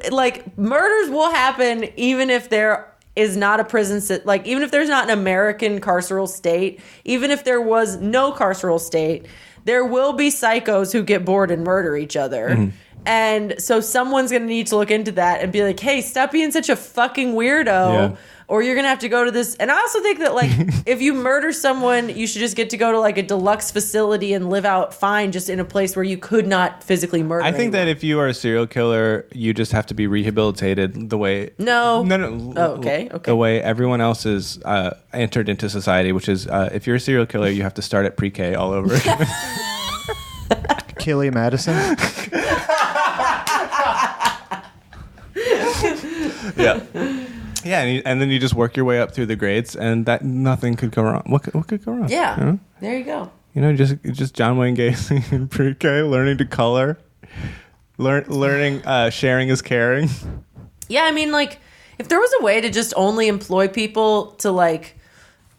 like murders will happen even if there is not a prison, like even if there's not an American carceral state, even if there was no carceral state, there will be psychos who get bored and murder each other. Mm-hmm. And so someone's going to need to look into that and be like, hey, stop being such a fucking weirdo. Yeah. Or you're going to have to go to this. And I also think that, like, if you murder someone, you should just get to go to, like, a deluxe facility and live out fine just in a place where you could not physically murder I think anyone. that if you are a serial killer, you just have to be rehabilitated the way... No. Oh, okay. The way everyone else is entered into society, which is if you're a serial killer, you have to start at pre-K all over again. Killy Madison? Yeah. Yeah, and then you just work your way up through the grades, and that nothing could go wrong. What could go wrong? Yeah, you know? There you go. You know, just John Wayne Gacy in pre-K, learning to color, learning sharing is caring. Yeah, I mean, like, if there was a way to just only employ people to, like,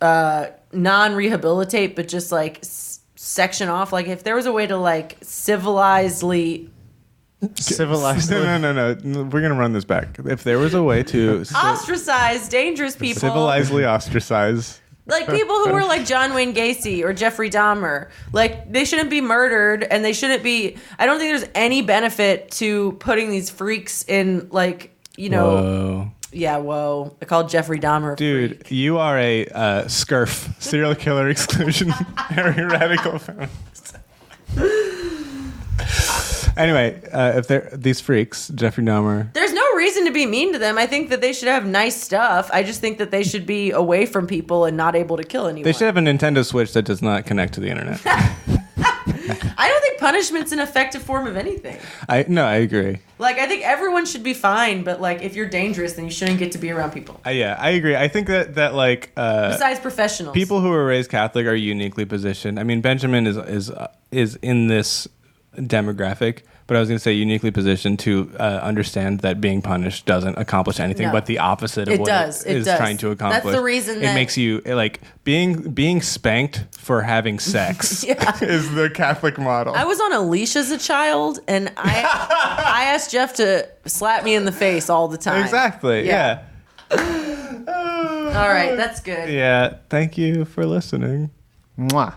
non-rehabilitate, but just, like, section off, like, if there was a way to, like, civilizedly... No. We're gonna run this back. If there was a way to ostracize dangerous people, civilizedly ostracize, like people who were like John Wayne Gacy or Jeffrey Dahmer, like they shouldn't be murdered, and they shouldn't be. I don't think there's any benefit to putting these freaks in, like, you know. Whoa. Yeah, whoa. I called Jeffrey Dahmer. Dude, freak. You are a SCRF, serial killer exclusionary radical feminist. Anyway, if they're these freaks, Jeffrey Dahmer. There's no reason to be mean to them. I think that they should have nice stuff. I just think that they should be away from people and not able to kill anyone. They should have a Nintendo Switch that does not connect to the internet. I don't think punishment's an effective form of anything. I agree. Like, I think everyone should be fine, but, like, if you're dangerous, then you shouldn't get to be around people. Yeah, I agree. I think that like... besides professionals. People who are raised Catholic are uniquely positioned. I mean, Benjamin is in this demographic, but I was going to say uniquely positioned to understand that being punished doesn't accomplish anything but the opposite of what it is trying to accomplish. That's the reason it makes you, like, being spanked for having sex is the Catholic model. I was on a leash as a child, and I asked Jeff to slap me in the face all the time. Exactly, yeah. All right, that's good. Yeah, thank you for listening. Mwah.